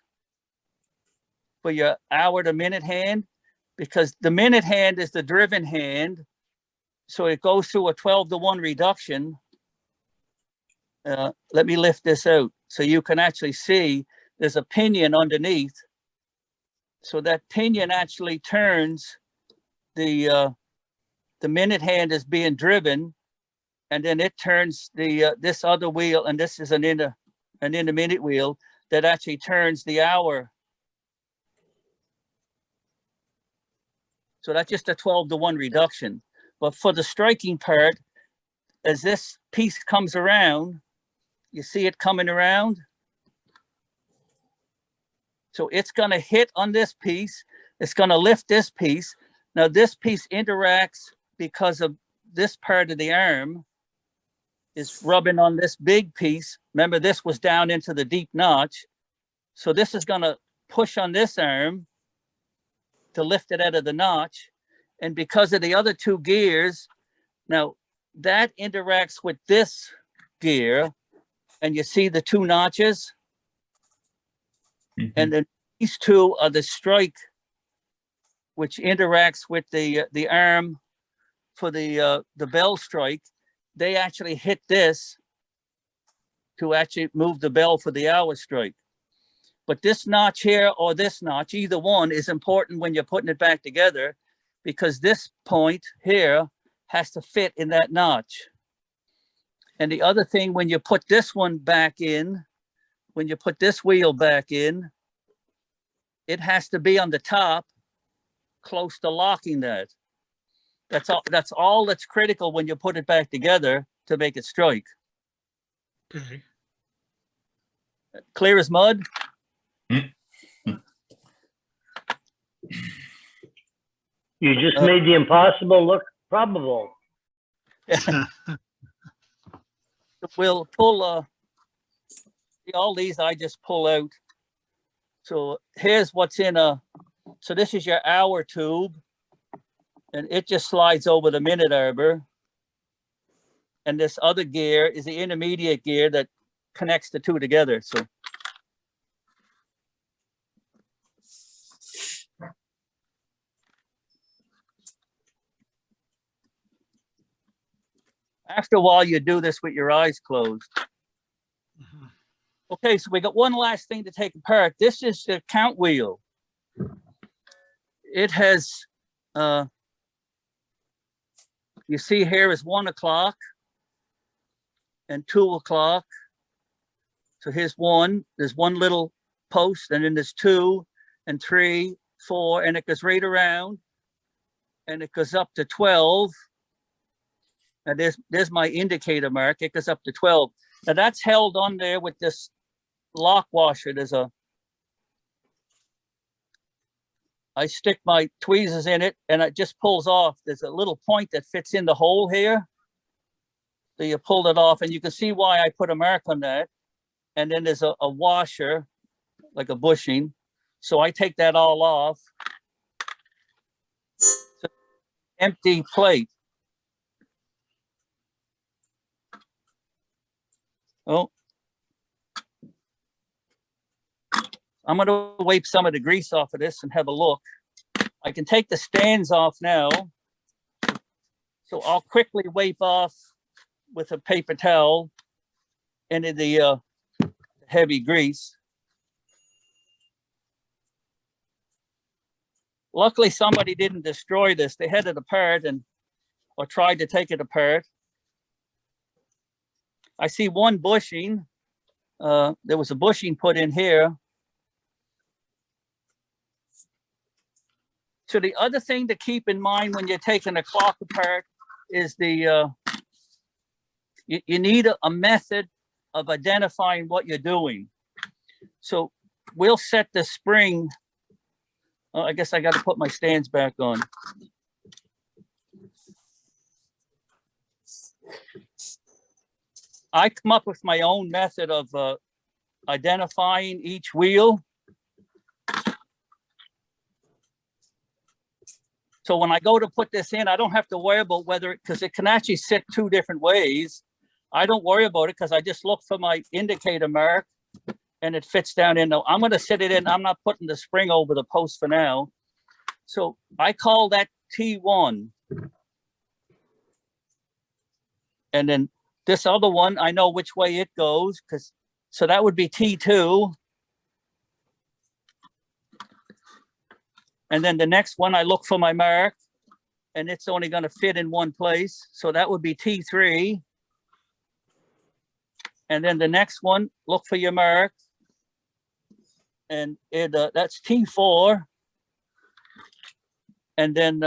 A: for your hour to minute hand, because the minute hand is the driven hand. So it goes through a 12-to-1 reduction. Let me lift this out so you can actually see there's a pinion underneath. So that pinion actually turns the minute hand is being driven, and then it turns the this other wheel, and this is an intermittent wheel that actually turns the hour. So that's just a 12-to-1 reduction. But for the striking part, as this piece comes around, you see it coming around. So it's going to hit on this piece. It's going to lift this piece. Now this piece interacts because of this part of the arm is rubbing on this big piece. Remember, this was down into the deep notch. So this is going to push on this arm to lift it out of the notch. And because of the other two gears, now that interacts with this gear, and you see the two notches. And then these two are the strike, which interacts with the arm for the bell strike. They actually hit this to actually move the bell for the hour strike. But this notch here or this notch, either one, is important when you're putting it back together, because this point here has to fit in that notch. And the other thing, when you put this one back in, when you put this wheel back in, it has to be on the top, close to locking that. That's all that's critical when you put it back together to make it strike.
B: Okay.
A: Clear as mud?
G: You just made the impossible look probable.
A: We'll pull all these I just pull out. So here's what's in so this is your hour tube, and it just slides over the minute arbor. And this other gear is the intermediate gear that connects the two together. So after a while, you do this with your eyes closed. Okay, so we got one last thing to take apart. This is the count wheel. It has, you see here is 1 o'clock and 2 o'clock. So here's 1, there's 1 little post, and then there's 2 and 3, 4, and it goes right around, and it goes up to 12. And there's my indicator mark. It goes up to 12. Now that's held on there with this lock washer. I stick my tweezers in it and it just pulls off. There's a little point that fits in the hole here. So you pull it off, and you can see why I put a mark on that. And then there's a washer, like a bushing. So I take that all off. So, empty plate. Oh, I'm going to wipe some of the grease off of this and have a look. I can take the stands off now. So I'll quickly wipe off with a paper towel any of the heavy grease. Luckily, somebody didn't destroy this. They had it apart or tried to take it apart. I see 1 bushing. there was a bushing put in here. So the other thing to keep in mind when you're taking a clock apart is you need a method of identifying what you're doing. So we'll set the spring. I guess I got to put my stands back on. I come up with my own method of identifying each wheel. So when I go to put this in, I don't have to worry about whether, because it can actually sit two different ways. I don't worry about it because I just look for my indicator mark and it fits down in. I'm going to sit it in. I'm not putting the spring over the post for now. So I call that T1. And then this other one, I know which way it goes, so that would be T2. And then the next one, I look for my mark, and it's only going to fit in one place. So that would be T3. And then the next one, look for your mark, and that's T4. And then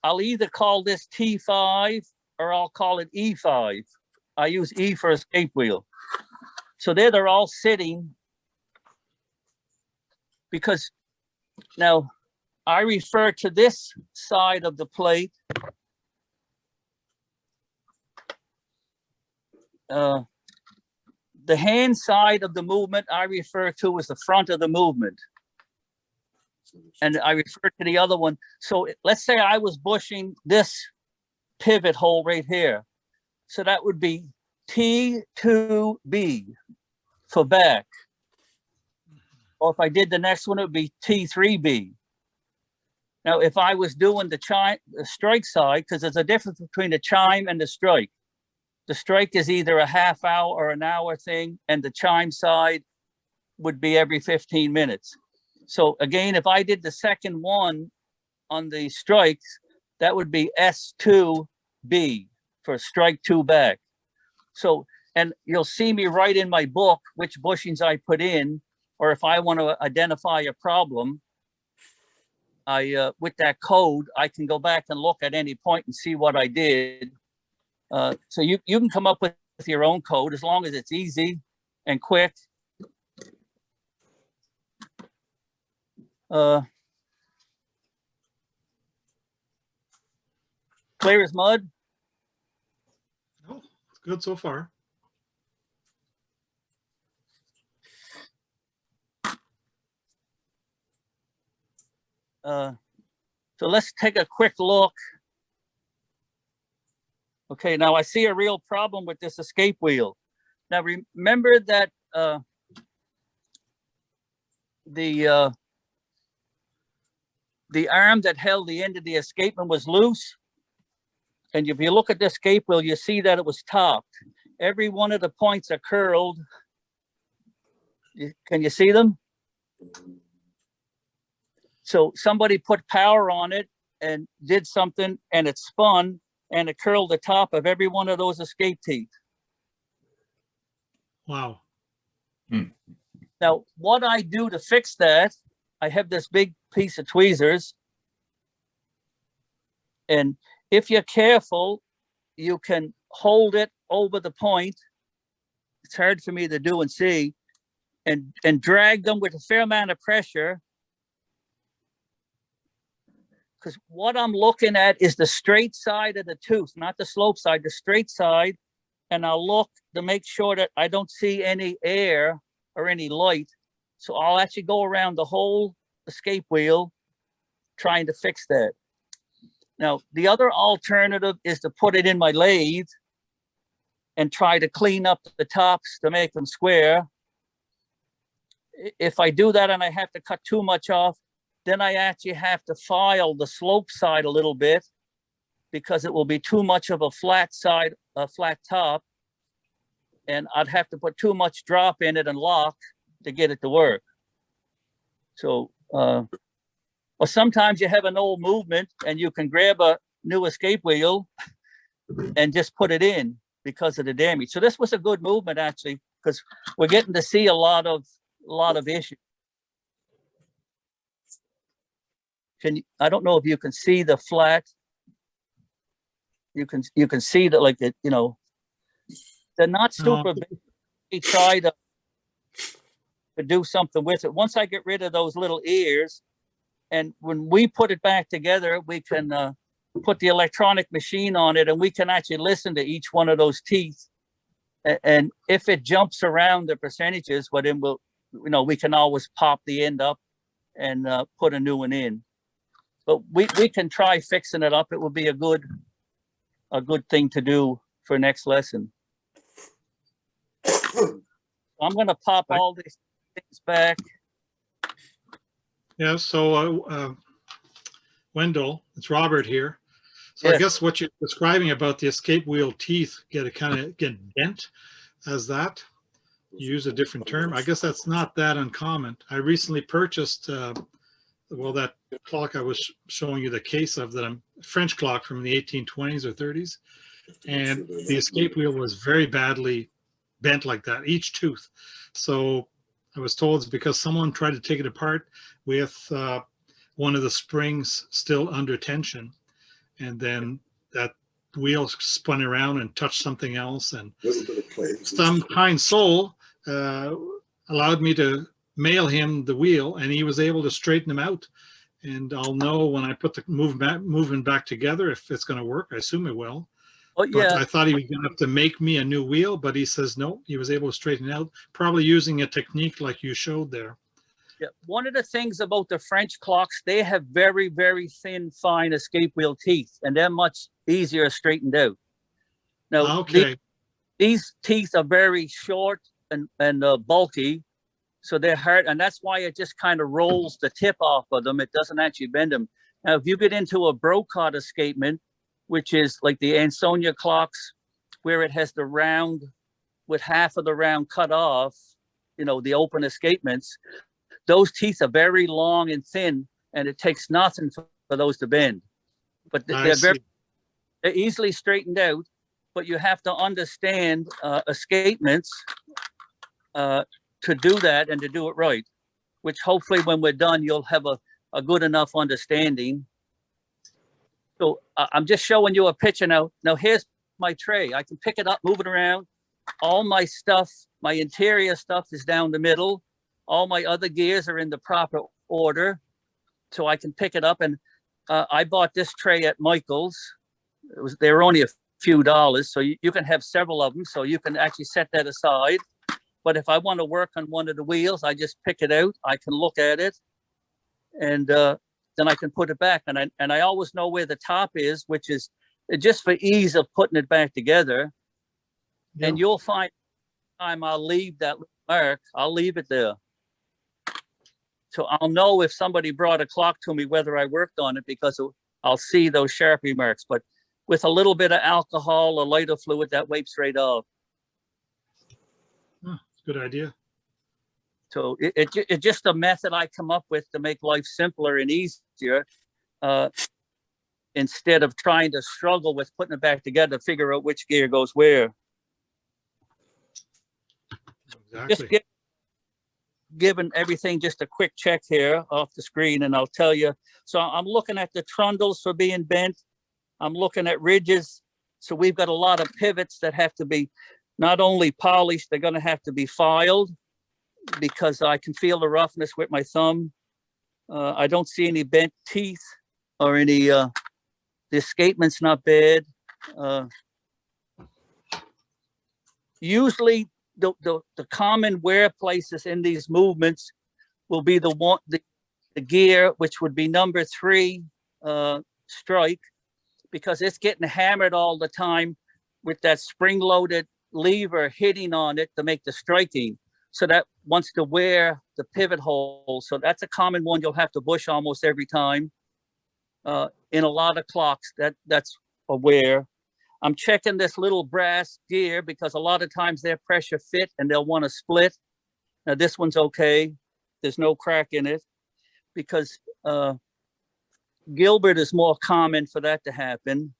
A: I'll either call this T5 or I'll call it E5. I use E for escape wheel. So there they're all sitting, because now I refer to this side of the plate the hand side of the movement I refer to as the front of the movement. And I refer to the other one. So let's say I was bushing this pivot hole right here. So that would be T2B for back. Or if I did the next one, it would be T3B. Now, if I was doing the strike side, because there's a difference between the chime and the strike. The strike is either a half hour or an hour thing, and the chime side would be every 15 minutes. So again, if I did the second one on the strikes, that would be S2B for strike two back. So, and you'll see me write in my book which bushings I put in, or if I want to identify a problem, with that code, I can go back and look at any point and see what I did. So you can come up with your own code as long as it's easy and quick. Clear as mud?
B: No, it's good so far.
A: So let's take a quick look. Okay, now I see a real problem with this escape wheel. Now remember that the arm that held the end of the escapement was loose. And if you look at the escape wheel, you see that it was topped. Every one of the points are curled. Can you see them? So somebody put power on it and did something, and it spun, and it curled the top of every one of those escape teeth.
B: Wow.
A: Now, what I do to fix that, I have this big piece of tweezers. And if you're careful, you can hold it over the point. It's hard for me to do and see, and drag them with a fair amount of pressure. Because what I'm looking at is the straight side of the tooth, not the slope side, the straight side. And I'll look to make sure that I don't see any air or any light. So I'll actually go around the whole escape wheel trying to fix that. Now, the other alternative is to put it in my lathe and try to clean up the tops to make them square. If I do that and I have to cut too much off, then I actually have to file the slope side a little bit because it will be too much of a flat side, a flat top. And I'd have to put too much drop in it and lock to get it to work. So, or sometimes you have an old movement and you can grab a new escape wheel and just put it in because of the damage. So this was a good movement actually, because we're getting to see a lot of issues. I don't know if you can see the flat. You can see that, like, you know, they're not super big. We try to do something with it. Once I get rid of those little ears, and when we put it back together, we can put the electronic machine on it, and we can actually listen to each one of those teeth. And if it jumps around the percentages, well, then we'll, you know, we can always pop the end up and put a new one in. But we can try fixing it up. It would be a good thing to do for next lesson. I'm going to pop all these things back.
B: Yeah, so Wendell, it's Robert here. So
A: Yes.
B: I guess what you're describing about the escape wheel teeth get bent as that. You use a different term. I guess that's not that uncommon. I recently purchased, well, that clock I was showing you the case of, that French clock from the 1820s or 30s. And the escape wheel was very badly bent like that, each tooth. So I was told it's because someone tried to take it apart with one of the springs still under tension. And then that wheel spun around and touched something else. And some kind soul allowed me to mail him the wheel, and he was able to straighten them out. And I'll know when I put the movement back together if it's going to work. I assume it will.
A: Oh, yeah.
B: But I thought he was going to have to make me a new wheel, but he says no, he was able to straighten it out, probably using a technique like you showed there.
A: Yeah. One of the things about the French clocks, they have very, very thin, fine escape wheel teeth, and they're much easier straightened out. Now,
B: Okay.
A: these teeth are very short and bulky, so they're hard, and that's why it just kind of rolls the tip off of them. It doesn't actually bend them. Now, if you get into a Brocard escapement, which is like the Ansonia clocks, where it has the round with half of the round cut off, you know, the open escapements, those teeth are very long and thin, and it takes nothing for those to bend. But they're easily straightened out, but you have to understand escapements to do that and to do it right, which hopefully when we're done, you'll have a good enough understanding. So I'm just showing you a picture now. Now here's my tray. I can pick it up, move it around. All my stuff, my interior stuff is down the middle. All my other gears are in the proper order, so I can pick it up. And I bought this tray at Michael's. They were only a few dollars, so you can have several of them, so you can actually set that aside. But if I want to work on one of the wheels, I just pick it out. I can look at it, and then I can put it back. And I always know where the top is, which is just for ease of putting it back together. Yeah. And you'll find time I'll leave that mark, I'll leave it there. So I'll know if somebody brought a clock to me, whether I worked on it, because I'll see those Sharpie marks. But with a little bit of alcohol or lighter fluid, that wipes right off.
B: Oh, good idea.
A: So it's just a method I come up with to make life simpler and easier, instead of trying to struggle with putting it back together to figure out which gear goes where.
B: Exactly.
A: Just giving everything just a quick check here off the screen, and I'll tell you. So I'm looking at the trundles for being bent. I'm looking at ridges. So we've got a lot of pivots that have to be not only polished, they're going to have to be filed, because I can feel the roughness with my thumb. I don't see any bent teeth or any, the escapement's not bad. Usually the common wear places in these movements will be the gear, which would be number 3 strike, because it's getting hammered all the time with that spring-loaded lever hitting on it to make the striking. So that wants to wear the pivot hole. So that's a common one you'll have to bush almost every time. In a lot of clocks, that's a wear. I'm checking this little brass gear because a lot of times they're pressure fit and they'll want to split. Now this one's okay. There's no crack in it, because Gilbert is more common for that to happen.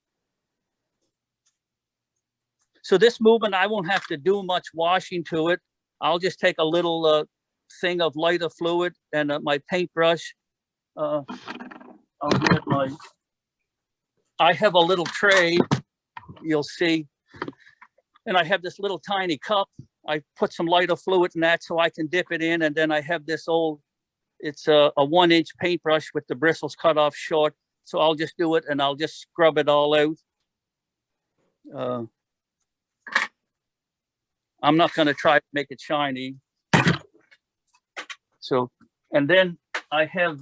A: So this movement, I won't have to do much washing to it. I'll just take a little thing of lighter fluid and my paintbrush. I'll get I have a little tray, you'll see, and I have this little tiny cup. I put some lighter fluid in that so I can dip it in, and then I have this it's a 1-inch paintbrush with the bristles cut off short. So I'll just do it and I'll just scrub it all out. I'm not going to try to make it shiny. So, and then I have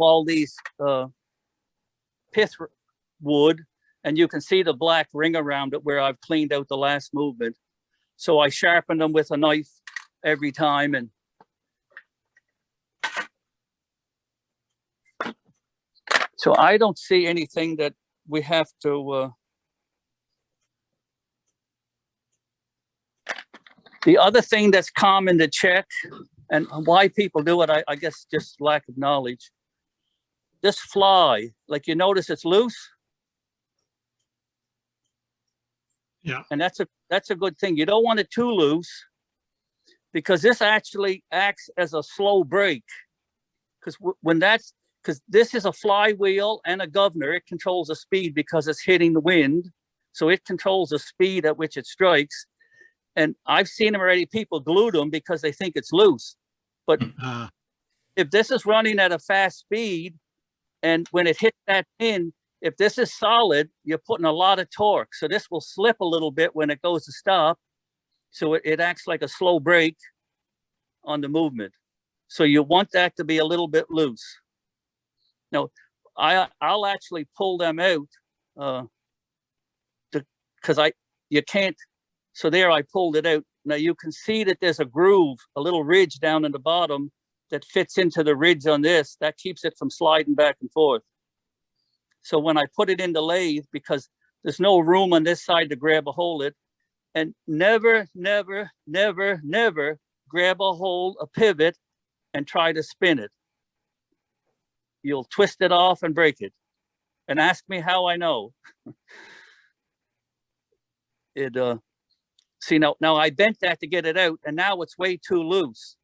A: all these pith wood, and you can see the black ring around it where I've cleaned out the last movement. So I sharpen them with a knife every time, and so I don't see anything that we have to. The other thing that's common to check, and why people do it, I guess just lack of knowledge. This fly, like you notice it's loose.
B: Yeah.
A: And that's a good thing. You don't want it too loose, because this actually acts as a slow brake. Because because this is a flywheel and a governor, it controls the speed because it's hitting the wind. So it controls the speed at which it strikes. And I've seen them already, people glue them because they think it's loose. But if this is running at a fast speed, and when it hits that pin, if this is solid, you're putting a lot of torque. So this will slip a little bit when it goes to stop. So it acts like a slow brake on the movement. So you want that to be a little bit loose. Now, I'll actually pull them out because you can't. So there, I pulled it out. Now you can see that there's a groove, a little ridge down in the bottom that fits into the ridge on this. That keeps it from sliding back and forth. So when I put it in the lathe, because there's no room on this side to grab a hold of it, and never, never, never, never grab a hold, a pivot, and try to spin it. You'll twist it off and break it. And ask me how I know. See, now I bent that to get it out, and now it's way too loose.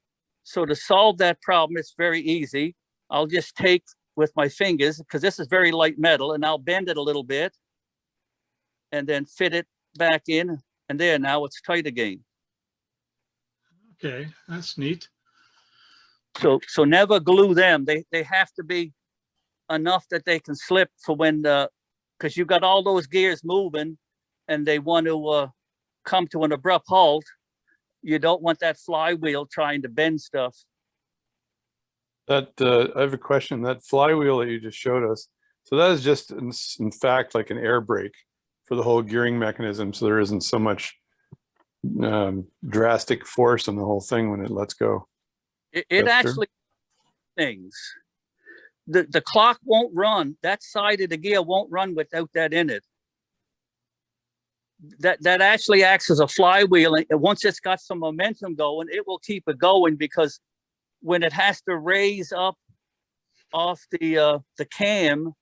A: So to solve that problem, it's very easy. I'll just take with my fingers, because this is very light metal, and I'll bend it a little bit and then fit it back in, and there, now it's tight again.
B: Okay, that's neat.
A: So never glue them. They have to be enough that they can slip for when because you've got all those gears moving and they want to come to an abrupt halt. You don't want that flywheel trying to bend stuff.
H: That I have a question. That flywheel that you just showed us, so that is just in fact like an air brake for the whole gearing mechanism, so there isn't so much drastic force on the whole thing when it lets go.
A: It actually things. The clock won't run. That side of the gear won't run without that in it. That actually acts as a flywheel, and once it's got some momentum going, it will keep it going, because when it has to raise up off the cam,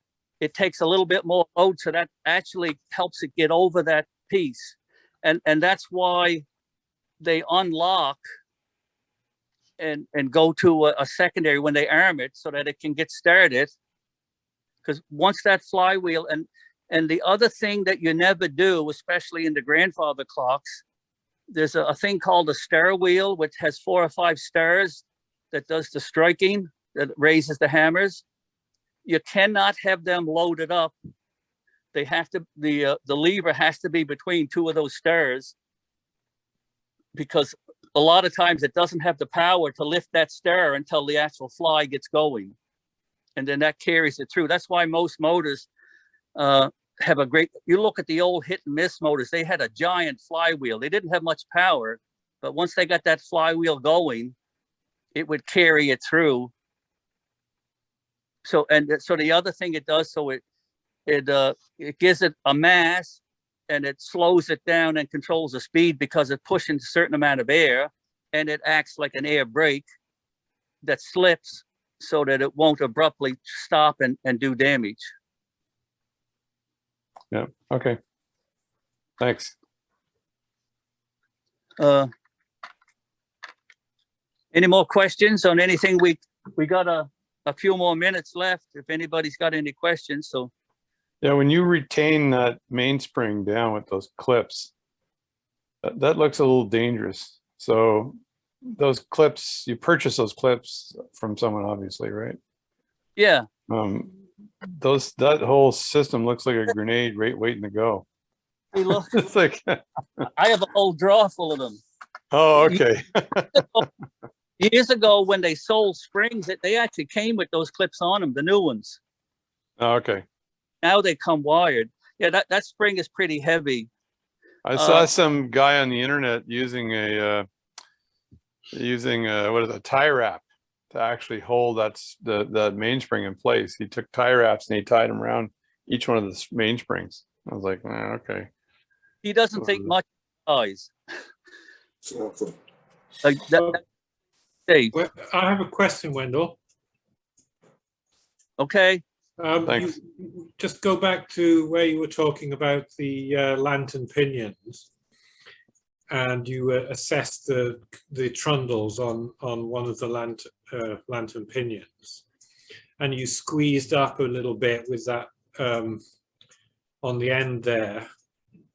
A: it takes a little bit more load, so that actually helps it get over that piece, and that's why they unlock and go to a secondary when they arm it, so that it can get started. Because once that flywheel, and the other thing that you never do, especially in the grandfather clocks, there's a thing called a star wheel, which has 4 or 5 stars that does the striking, that raises the hammers. You cannot have them loaded up. They have to, the lever has to be between 2 of those stars, because a lot of times it doesn't have the power to lift that star until the actual fly gets going. And then that carries it through. That's why most motors have a great, you look at the old hit and miss motors, they had a giant flywheel. They didn't have much power, but once they got that flywheel going, it would carry it through. So, and so the other thing it does, so it gives it a mass, and it slows it down and controls the speed, because it pushes a certain amount of air, and it acts like an air brake that slips so that it won't abruptly stop and do damage.
H: Yeah, okay. Thanks.
A: Any more questions on anything? We got a few more minutes left if anybody's got any questions. So
H: Yeah, when you retain that mainspring down with those clips, that looks a little dangerous. So those clips, you purchase those clips from someone, obviously, right?
A: yeah,
H: That whole system looks like a grenade waiting to go.
A: hey, look,
H: It's like,
A: I have a whole drawer full of them.
H: oh, okay.
A: Years ago, when they sold springs, they actually came with those clips on them, the new ones.
H: Oh, okay.
A: Now they come wired. Yeah, that spring is pretty heavy.
H: I saw some guy on the internet using a what is it, a tie wrap to actually hold that mainspring in place. He took tie wraps and he tied them around each one of the mainsprings. I was like, okay.
A: He doesn't think much size.
C: So,
A: Like that. Hey,
E: Well, I have a question, Wendell.
A: okay.
H: Thanks.
E: Just go back to where you were talking about the lantern pinions, and you assessed the trundles on one of the lantern pinions, and you squeezed up a little bit with that on the end there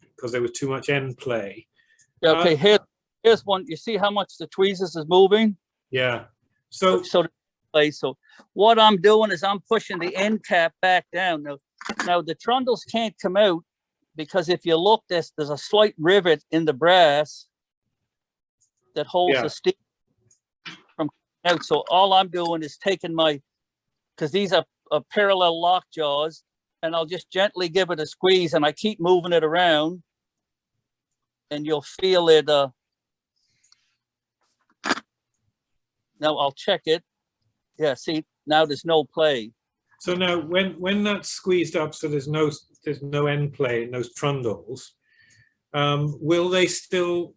E: because there was too much end play.
A: Okay, here's one. You see how much the tweezers is moving?
E: Yeah. So
A: what I'm doing is I'm pushing the end cap back down. Now the trundles can't come out because if you look, there's a slight rivet in the brass that holds the steel from out. So all I'm doing is taking because these are parallel lock jaws, and I'll just gently give it a squeeze, and I keep moving it around, and you'll feel it. Now I'll check it. Yeah, see, now there's no play.
E: So now when that's squeezed up, so there's no end play in those trundles, will they still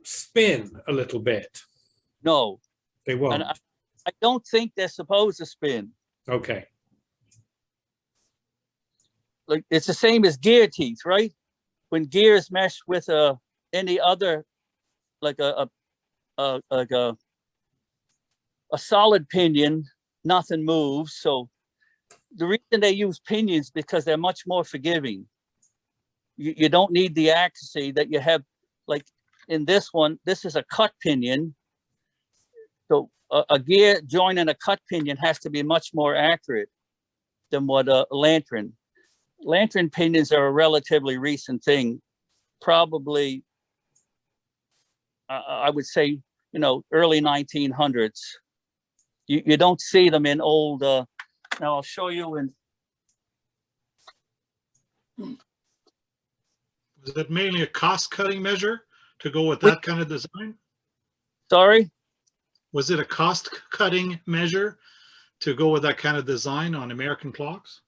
E: spin a little bit?
A: No,
E: They won't.
A: and I don't think they're supposed to spin.
E: Okay.
A: Like it's the same as gear teeth, right? When gears mesh with any other, like a solid pinion, nothing moves. So the reason they use pinions because they're much more forgiving. You don't need the accuracy that you have. Like in this one, this is a cut pinion. So a gear joining a cut pinion has to be much more accurate than what a lantern. Lantern pinions are a relatively recent thing. Probably, I would say, early 1900s. You don't see them in old, now I'll show you in.
B: Was it mainly a cost-cutting measure to go with that kind of design?
A: Sorry?
B: Was it a cost-cutting measure to go with that kind of design on American clocks?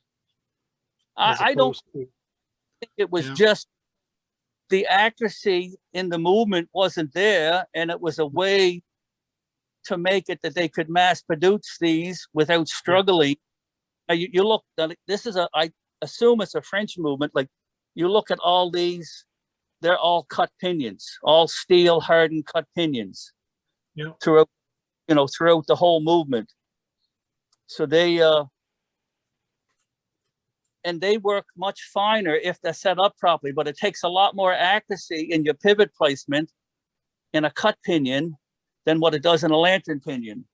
A: I don't think it was just the accuracy in the movement wasn't there, and it was a way to make it that they could mass produce these without struggling. Now you look, this is I assume it's a French movement. Like you look at all these, they're all cut pinions, all steel hardened cut pinions.
B: Yeah.
A: Throughout the whole movement. So they and they work much finer if they're set up properly, but it takes a lot more accuracy in your pivot placement in a cut pinion than what it does in a lantern pinion.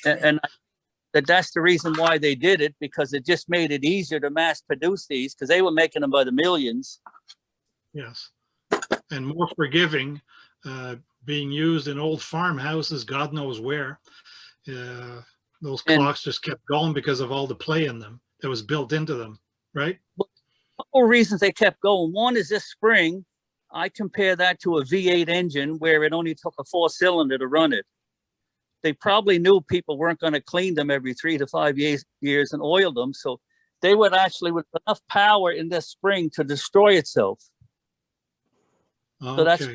A: And that's the reason why they did it, because it just made it easier to mass produce these, because they were making them by the millions.
B: Yes, and more forgiving, being used in old farmhouses, God knows where. Those clocks just kept going because of all the play in them that was built into them, right?
A: A couple of reasons they kept going. One is this spring. I compare that to a V8 engine where it only took a 4-cylinder to run it. They probably knew people weren't going to clean them every 3 to 5 years and oil them. So they would actually, with enough power in this spring to destroy itself.
B: Okay.
A: So that's,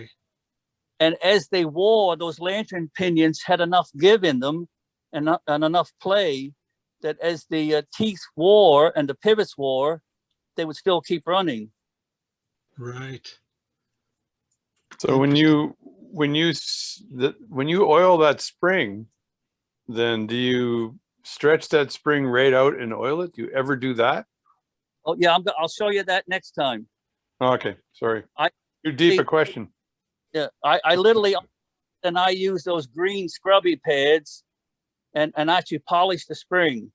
A: and as they wore, those lantern pinions had enough give in them and enough play that as the teeth wore and the pivots wore, they would still keep running.
B: Right.
H: So when you oil that spring, then do you stretch that spring right out and oil it? Do you ever do that?
A: Oh yeah, I'll show you that next time.
H: Oh, okay, sorry.
A: I-
H: Too deep a question.
A: Yeah, I literally, and I use those green scrubby pads and actually polish the spring,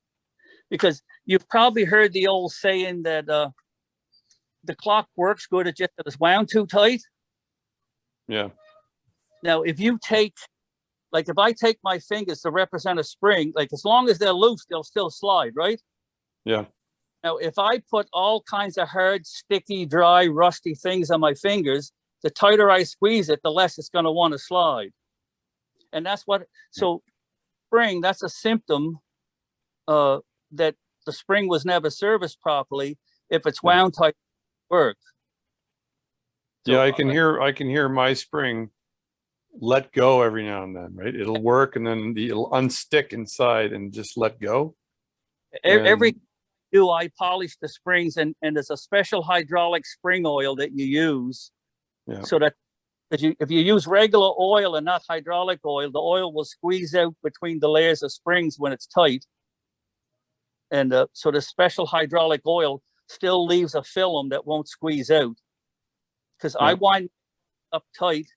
A: because you've probably heard the old saying that the clock works good, it's just that it's wound too tight.
H: Yeah.
A: Now, if you take, like if I take my fingers to represent a spring, like as long as they're loose, they'll still slide, right?
H: Yeah.
A: Now, if I put all kinds of hard, sticky, dry, rusty things on my fingers, the tighter I squeeze it, the less it's going to want to slide. And that's what, so spring, that's a symptom that the spring was never serviced properly. If it's wound tight, it works. So,
H: Yeah, I can hear my spring let go every now and then, right? It'll work and then it'll unstick inside and just let go.
A: Every do I polish the springs, and there's a special hydraulic spring oil that you use.
H: Yeah.
A: So that if you use regular oil and not hydraulic oil, the oil will squeeze out between the layers of springs when it's tight. And so the special hydraulic oil still leaves a film that won't squeeze out. Because I wind up tight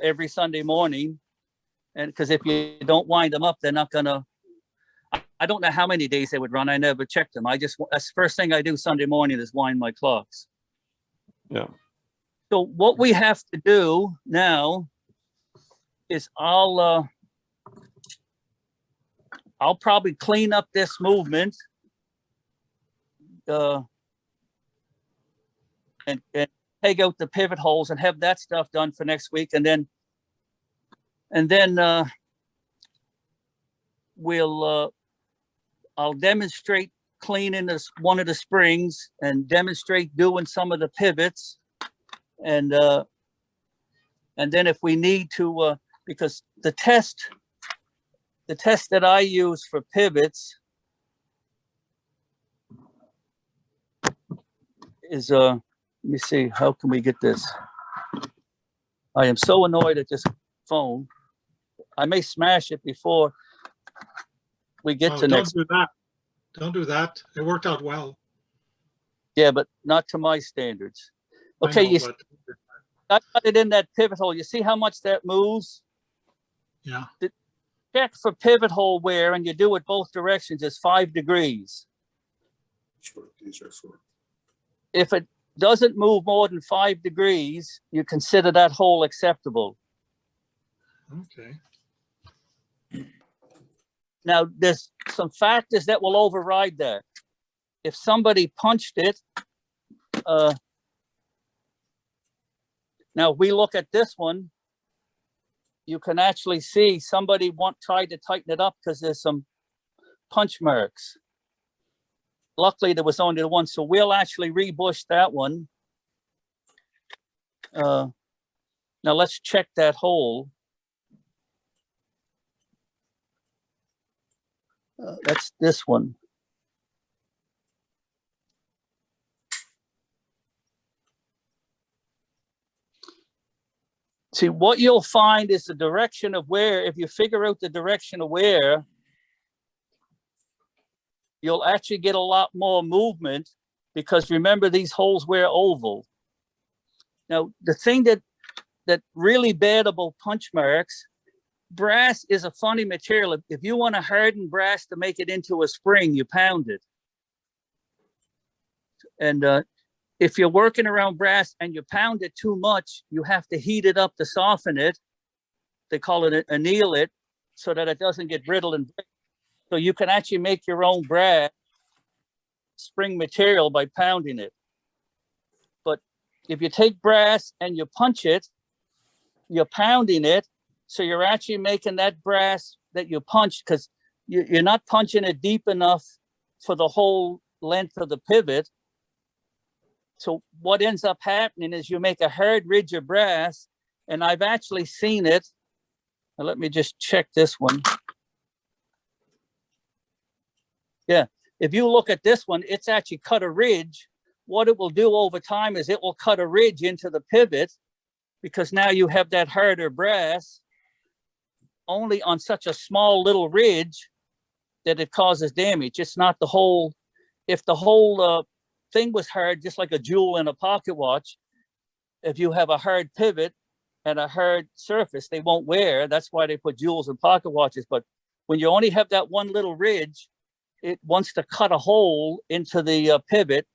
A: every Sunday morning. And because if you don't wind them up, they're not going to, I don't know how many days they would run. I never checked them. That's the first thing I do Sunday morning is wind my clocks.
H: Yeah.
A: So what we have to do now is I'll probably clean up this movement and take out the pivot holes and have that stuff done for next week, and then I'll demonstrate cleaning one of the springs and demonstrate doing some of the pivots. And then if we need to, because the test that I use for pivots is, let me see, how can we get this? I am so annoyed at this phone. I may smash it before we get to next.
B: Don't do that. Don't do that. It worked out well.
A: Yeah, but not to my standards. Okay,
B: I know,
A: I got it in that pivot hole. You see how much that moves?
B: Yeah.
A: The check for pivot hole wear, and you do it both directions, is 5 degrees.
C: That's what these are for.
A: If it doesn't move more than 5 degrees, you consider that hole acceptable.
B: Okay.
A: Now, there's some factors that will override that. If somebody punched it, now if we look at this one, you can actually see somebody tried to tighten it up because there's some punch marks. Luckily, there was only the one, so we'll actually rebush that one. Now let's check that hole. That's this one. See, what you'll find is the direction of wear. If you figure out the direction of wear, you'll actually get a lot more movement, because remember, these holes wear oval. Now, the thing that really bad about punch marks, brass is a funny material. If you want to harden brass to make it into a spring, you pound it. And if you're working around brass and you pound it too much, you have to heat it up to soften it. They call it anneal it, so that it doesn't get brittle and break. So you can actually make your own brass spring material by pounding it. But if you take brass and you punch it, you're pounding it. So you're actually making that brass that you punch, because you're not punching it deep enough for the whole length of the pivot. So what ends up happening is you make a hard ridge of brass, and I've actually seen it. Now let me just check this one. Yeah, if you look at this one, it's actually cut a ridge what it will do over time is it will cut a ridge into the pivot, because now you have that harder brass only on such a small little ridge that it causes damage. It's not the whole, if the whole thing was hard, just like a jewel in a pocket watch, if you have a hard pivot and a hard surface, they won't wear. That's why they put jewels in pocket watches. But when you only have that one little ridge, it wants to cut a hole into the pivot.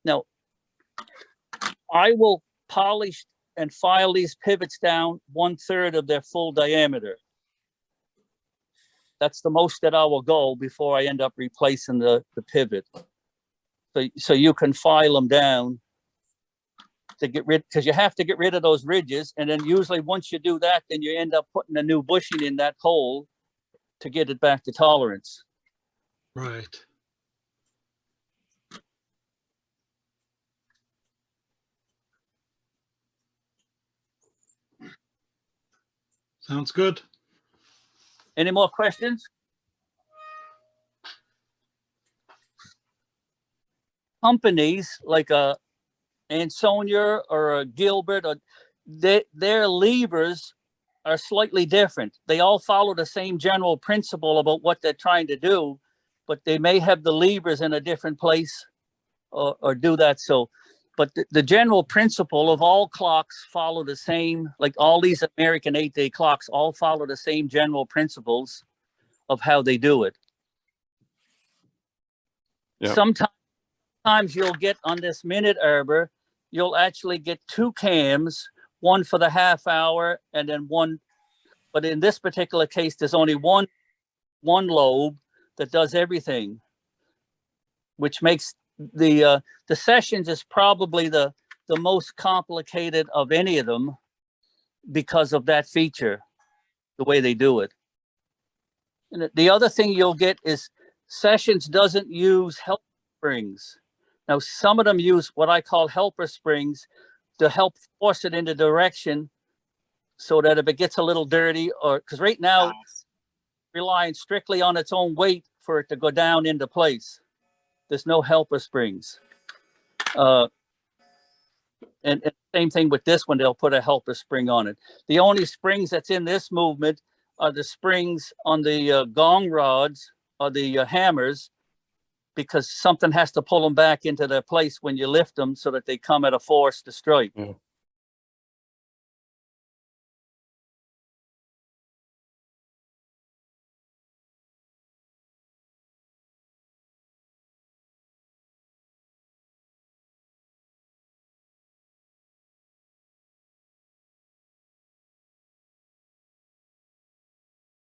A: Now, I will polish and file these pivots down 1/3 of their full diameter. That's the most that I will go before I end up replacing the pivot. So you can file them down to get rid, because you have to get rid of those ridges. And then usually once you do that, then you end up putting a new bushing in that hole to get it back to tolerance.
B: Right. Sounds good.
A: Any more questions? Companies like a Ansonia or a Gilbert, or their levers are slightly different. They all follow the same general principle about what they're trying to do, but they may have the levers in a different place or do that. So, but the general principle of all clocks follow the same, like all these American 8-day clocks all follow the same general principles of how they do it.
H: Yep.
A: Sometimes you'll get on this minute arbor, you'll actually get 2 cams, one for the half hour and then one. But in this particular case, there's only one lobe that does everything, which makes the sessions is probably the most complicated of any of them because of that feature, the way they do it. And the other thing you'll get is sessions doesn't use helper springs. Now, some of them use what I call helper springs to help force it into direction so that if it gets a little dirty, or because right now relying strictly on its own weight for it to go down into place. There's no helper springs. And same thing with this one, they'll put a helper spring on it. The only springs that's in this movement are the springs on the gong rods or the hammers, because something has to pull them back into their place when you lift them so that they come at a force to strike.
H: Yeah.